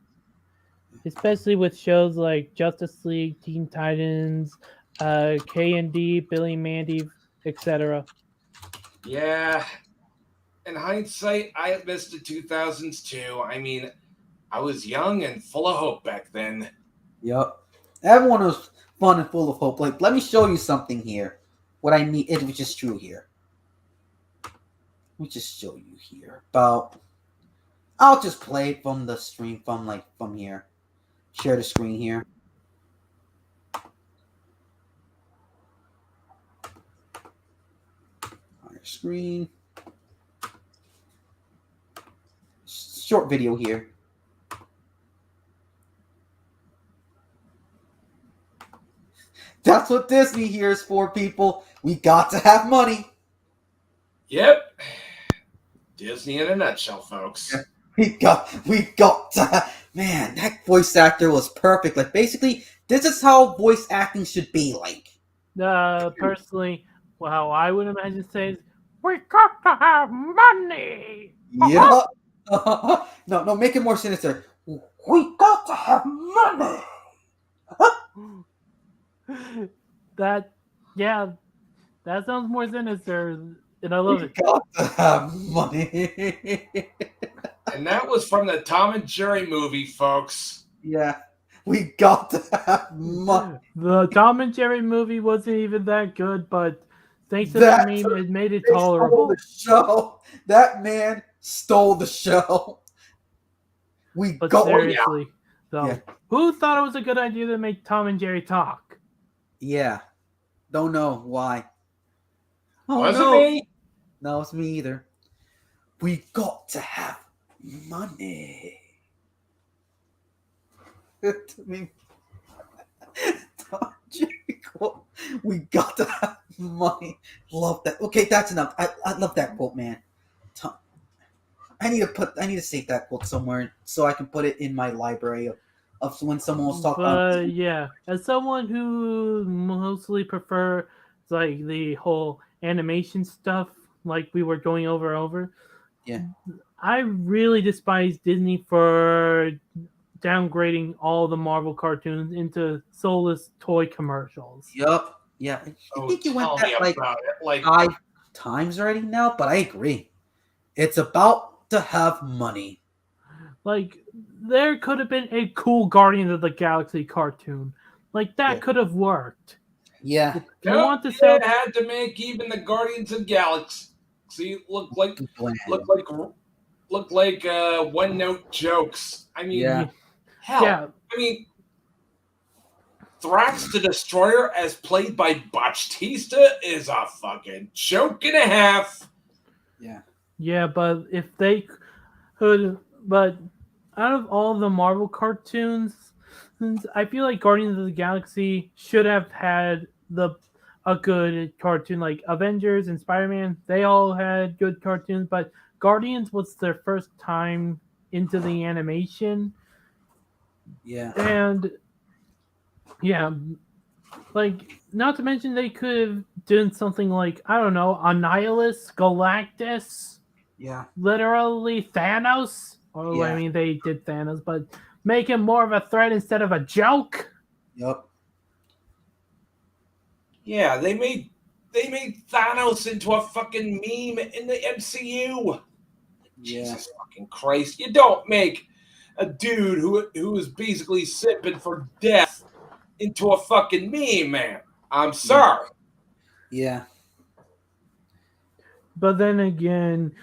Especially with shows like Justice League, Teen Titans, K&D, Billy and Mandy, etc. Yeah. In hindsight, I missed the 2000s too. I mean, I was young and full of hope back then. Yep. Everyone was fun and full of hope. Let me show you something here. What I need, which is true here. me just show you here. I'll just play from the stream from here. Share the screen here. On your screen. Short video here. That's what Disney here is for, people. We got to have money. Yep. Disney in a nutshell, folks. We got to have, man, that voice actor was perfect. Like, basically, this is how voice acting should be like. Personally, well, I would imagine saying, "We got to have money." Yeah. No, make it more sinister. We got to have money. That sounds more sinister, and I love it. Got to have money. And that was from the Tom and Jerry movie, folks. Yeah, we got to have money. The Tom and Jerry movie wasn't even that good, but thanks to that meme, it made it tolerable. The show. That man stole the show. But seriously, though, who thought it was a good idea to make Tom and Jerry talk? Yeah, don't know why. Oh, wasn't me? No, it's me either. We got to have money. We got to have money. Love that. Okay, that's enough. I love that quote, man. I need to save that quote somewhere so I can put it in my library of when someone was talking. But yeah, as someone who mostly prefers like the whole animation stuff, like we were going over. Yeah. I really despise Disney for downgrading all the Marvel cartoons into soulless toy commercials. Yup. Yeah. I think you went that like 5 times already now, but I agree. It's about to have money. Like, there could have been a cool Guardians of the Galaxy cartoon. Like, that could have worked. Yeah. It had to make even the Guardians of the Galaxy look like one-note jokes. I mean, hell. Yeah. I mean, Thrax the Destroyer, as played by Bautista, is a fucking joke and a half. Yeah. Yeah, but if they could, but out of all the Marvel cartoons, I feel like Guardians of the Galaxy should have had a good cartoon. Like Avengers and Spider-Man, they all had good cartoons, but Guardians was their first time into the animation. Yeah. And yeah, like, not to mention they could have done something like, I don't know, Annihilus, Galactus. Yeah. Literally Thanos. I mean, they did Thanos, but make him more of a threat instead of a joke. Yep. Yeah, they made Thanos into a fucking meme in the MCU. Jesus fucking Christ. You don't make a dude who is basically sipping for death into a fucking meme, man. I'm sorry. Yeah. But then again,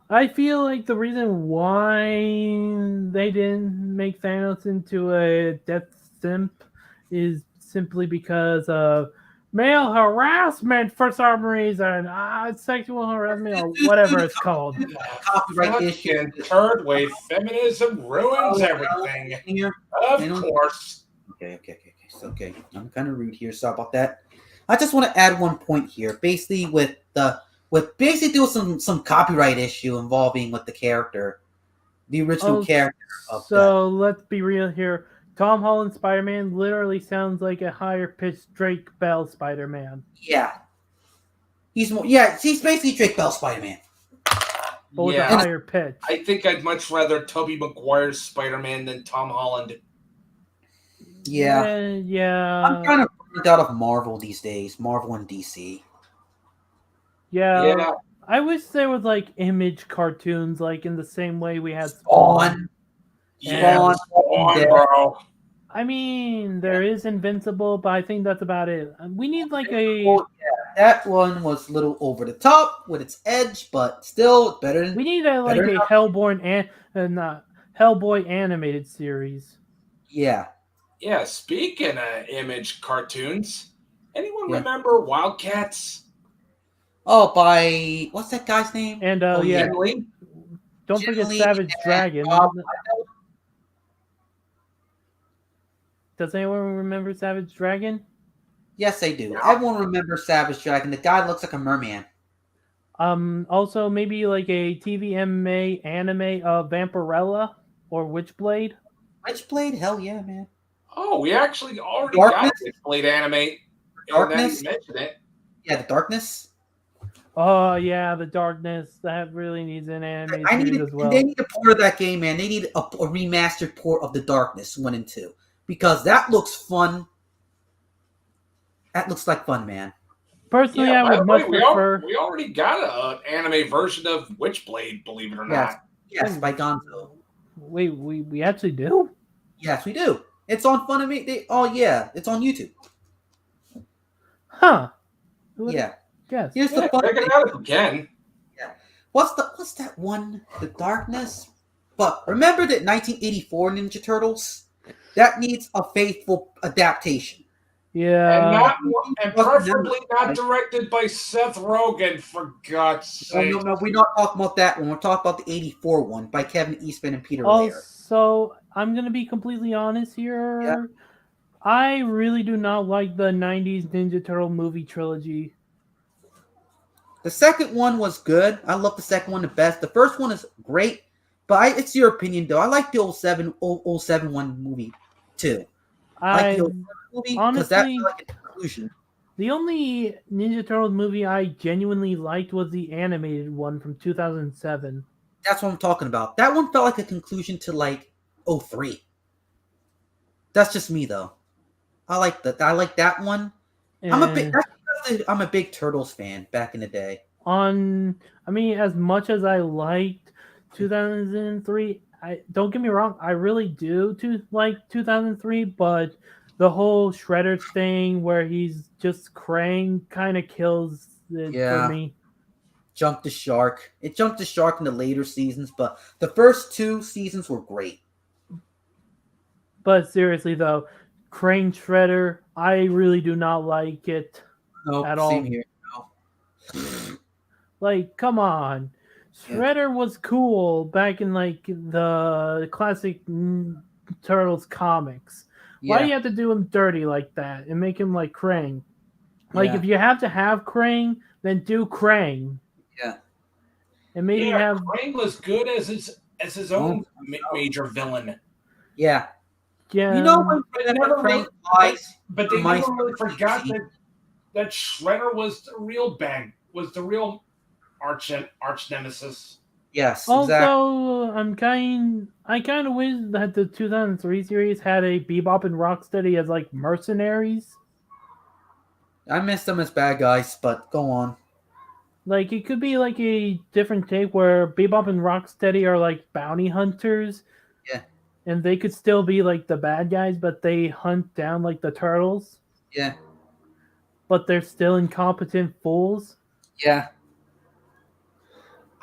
I feel like the reason why they didn't make Thanos into a death simp is simply because of male harassment for some reason. Sexual harassment or whatever it's called. Copyright issue. Third wave feminism ruins everything. Of course. Okay. I'm kind of rude here. Sorry about that. I just want to add one point here. Basically, there was some copyright issue involving with the character, the original character. Let's be real here. Tom Holland Spider-Man literally sounds like a higher-pitched Drake Bell Spider-Man. Yeah. He's basically Drake Bell Spider-Man. But with a higher pitch. I think I'd much rather Tobey Maguire's Spider-Man than Tom Holland. Yeah. Yeah. I'm kind of burned out of Marvel these days. Marvel and DC. Yeah. I wish there was like image cartoons, like in the same way we had Spawn. Spawn, bro. I mean, there is Invincible, but I think that's about it. We need like a Oh, yeah, that one was a little over the top with its edge, but still better. we need a Better like a enough. Hellboy animated series. Yeah, Yeah, speaking of image cartoons, anyone yeah. remember Wildcats? Oh, by what's that guy's name? And Oh yeah, yeah, Jim Lee? don't Jim forget Lee Savage and Rob. Dragon. Does anyone remember Savage Dragon? Yes, they do. Yeah. Everyone remembers Savage Dragon. The guy looks like a merman. Also maybe like a TV MMA anime of Vampirella or Witchblade. Witchblade? Hell yeah, man. Oh, we actually already got Darkness? a Witchblade anime. And now you Darkness? mention it. Yeah, the Darkness. Oh yeah, the Darkness. That really needs an anime I series needed, as well. they need a port of that game, man. They need a remastered port of the Darkness 1 and 2 because that looks fun. That looks like fun, man. Personally, Yeah, I by would the much way, prefer. we already got an anime version of Witchblade, believe it or Yes, not. yes, by Gonzo. Wait, we actually do? Yes, we do. It's on Funimation. Oh yeah, it's on YouTube. Huh? Who would Yeah. guess? Here's Yeah, the fun check thing. it out if you can. What's that one? The Darkness. But remember that 1984 Ninja Turtles? That needs a faithful adaptation. Yeah. And preferably not directed by Seth Rogen, for God's No, sake. no, no. We're not talking about that one. We're talking about the 84 one by Kevin Eastman and Peter Laird. Also, I'm gonna be completely honest here. Yeah. I really do not like the '90s Ninja Turtle movie trilogy. The second one was good. I love the second one the best. The first one is great, but it's your opinion though. I like the 07 one movie too. I like I the 07 movie because that's honestly, like a conclusion. the only Ninja Turtles movie I genuinely liked was the animated one from 2007. That's what I'm talking about. That one felt like a conclusion to like 03. That's just me though. I like that. I like that one. I'm a big. And That's because I'm a big Turtles fan back in the day. I mean, as much as I liked 2003, I don't get me wrong, I really do like 2003, but the whole Shredder thing where he's just Krang kind of kills it Yeah. for me. Jumped the shark. It jumped the shark in the later seasons, but the first 2 seasons were great. But seriously though, Krang Shredder, I really do not like it No, at same all. here. No. Like, come on. Shredder was cool back in like the classic Turtles comics. Why do you have to do him dirty like that and make him like Krang? Like, Yeah. if you have to have Krang, then do Krang. Yeah. And maybe Yeah, have Krang was good as his own major villain. Yeah. yeah. You know when But never Frank really, dies, but they my never really story forgot is that Shredder was the real arch nemesis. yes, Also, exactly. I kind of wish that the 2003 series had a Bebop and Rocksteady as like mercenaries. I miss them as bad guys, but go on. Like, it could be like a different take where Bebop and Rocksteady are like bounty hunters. Yeah. And they could still be like the bad guys, but they hunt down like the turtles. Yeah. But they're still incompetent fools. Yeah.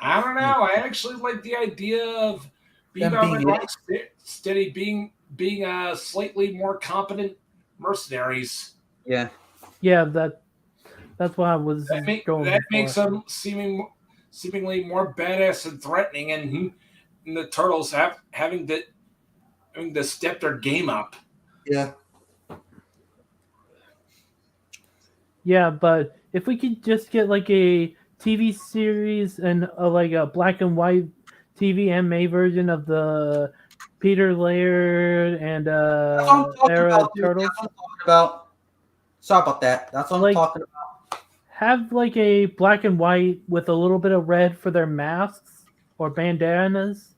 I don't know. I actually like the idea of Them Bebop and being Rocksteady being slightly more competent mercenaries. Yeah. Yeah, that's what I was That going makes for. them seemingly more badass and threatening, and the turtles having to step their game up. Yeah. Yeah, but if we could just get like a TV series and like a black and white TV anime version of the Peter Laird and That's what I'm talking era about, dude. turtles, That's what I'm talking about. Sorry about that. That's what Like- I'm talking about. have like a black and white with a little bit of red for their masks or bandanas.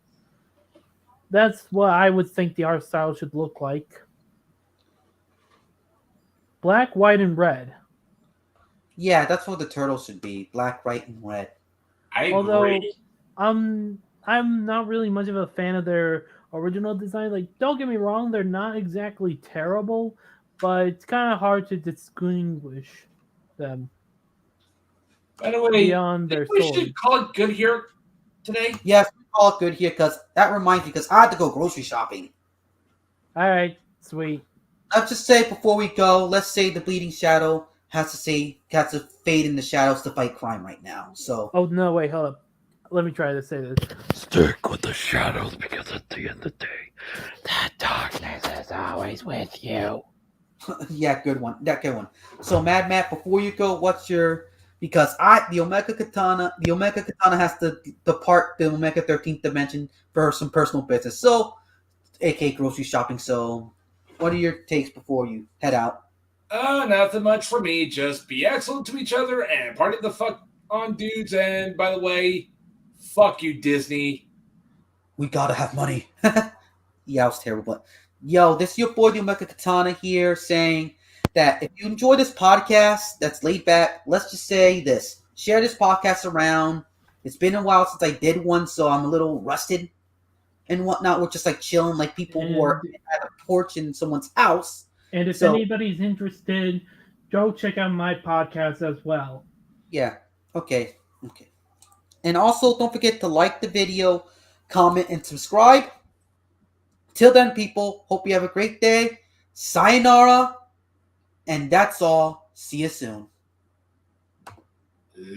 That's what I would think the art style should look like. Black, white, and red. Yeah, that's what the turtles should be. Black, white, and red. I Although agree. I'm not really much of a fan of their original design. Like, don't get me wrong, they're not exactly terrible, but it's kind of hard to distinguish them By the way, I beyond think their we should swords. call it good here today. Yes, we call it good here because that reminds me because I had to go grocery shopping. All right, sweet. Let's just say before we go, let's say the Bleeding Shadow has to fade in the shadows to fight crime right now. So Oh no, wait, hold up. Let me try to say this. Stick with the shadows because at the end of the day, that darkness is always with you. yeah, good one. That good one. So Mad Matt, before you go, what's your because the Omega Katana has to depart the Omega 13th dimension for some personal business. So, aka grocery shopping. So, what are your takes before you head out? Nothing much for me. Just be excellent to each other and party the fuck on, dudes. And by the way, fuck you, Disney. We gotta have money. Yeah, it was terrible. But yo, this is your boy the Omega Katana here saying that if you enjoy this podcast that's laid back, let's just say this. Share this podcast around. It's been a while since I did one, so I'm a little rusted and whatnot. We're just like chilling like people who are at a porch in someone's house. And if So anybody's interested, go check out my podcast as well. yeah. Okay. Okay. And also don't forget to like the video, comment, and subscribe. Till then, people, hope you have a great day. Sayonara. And that's all. See you soon.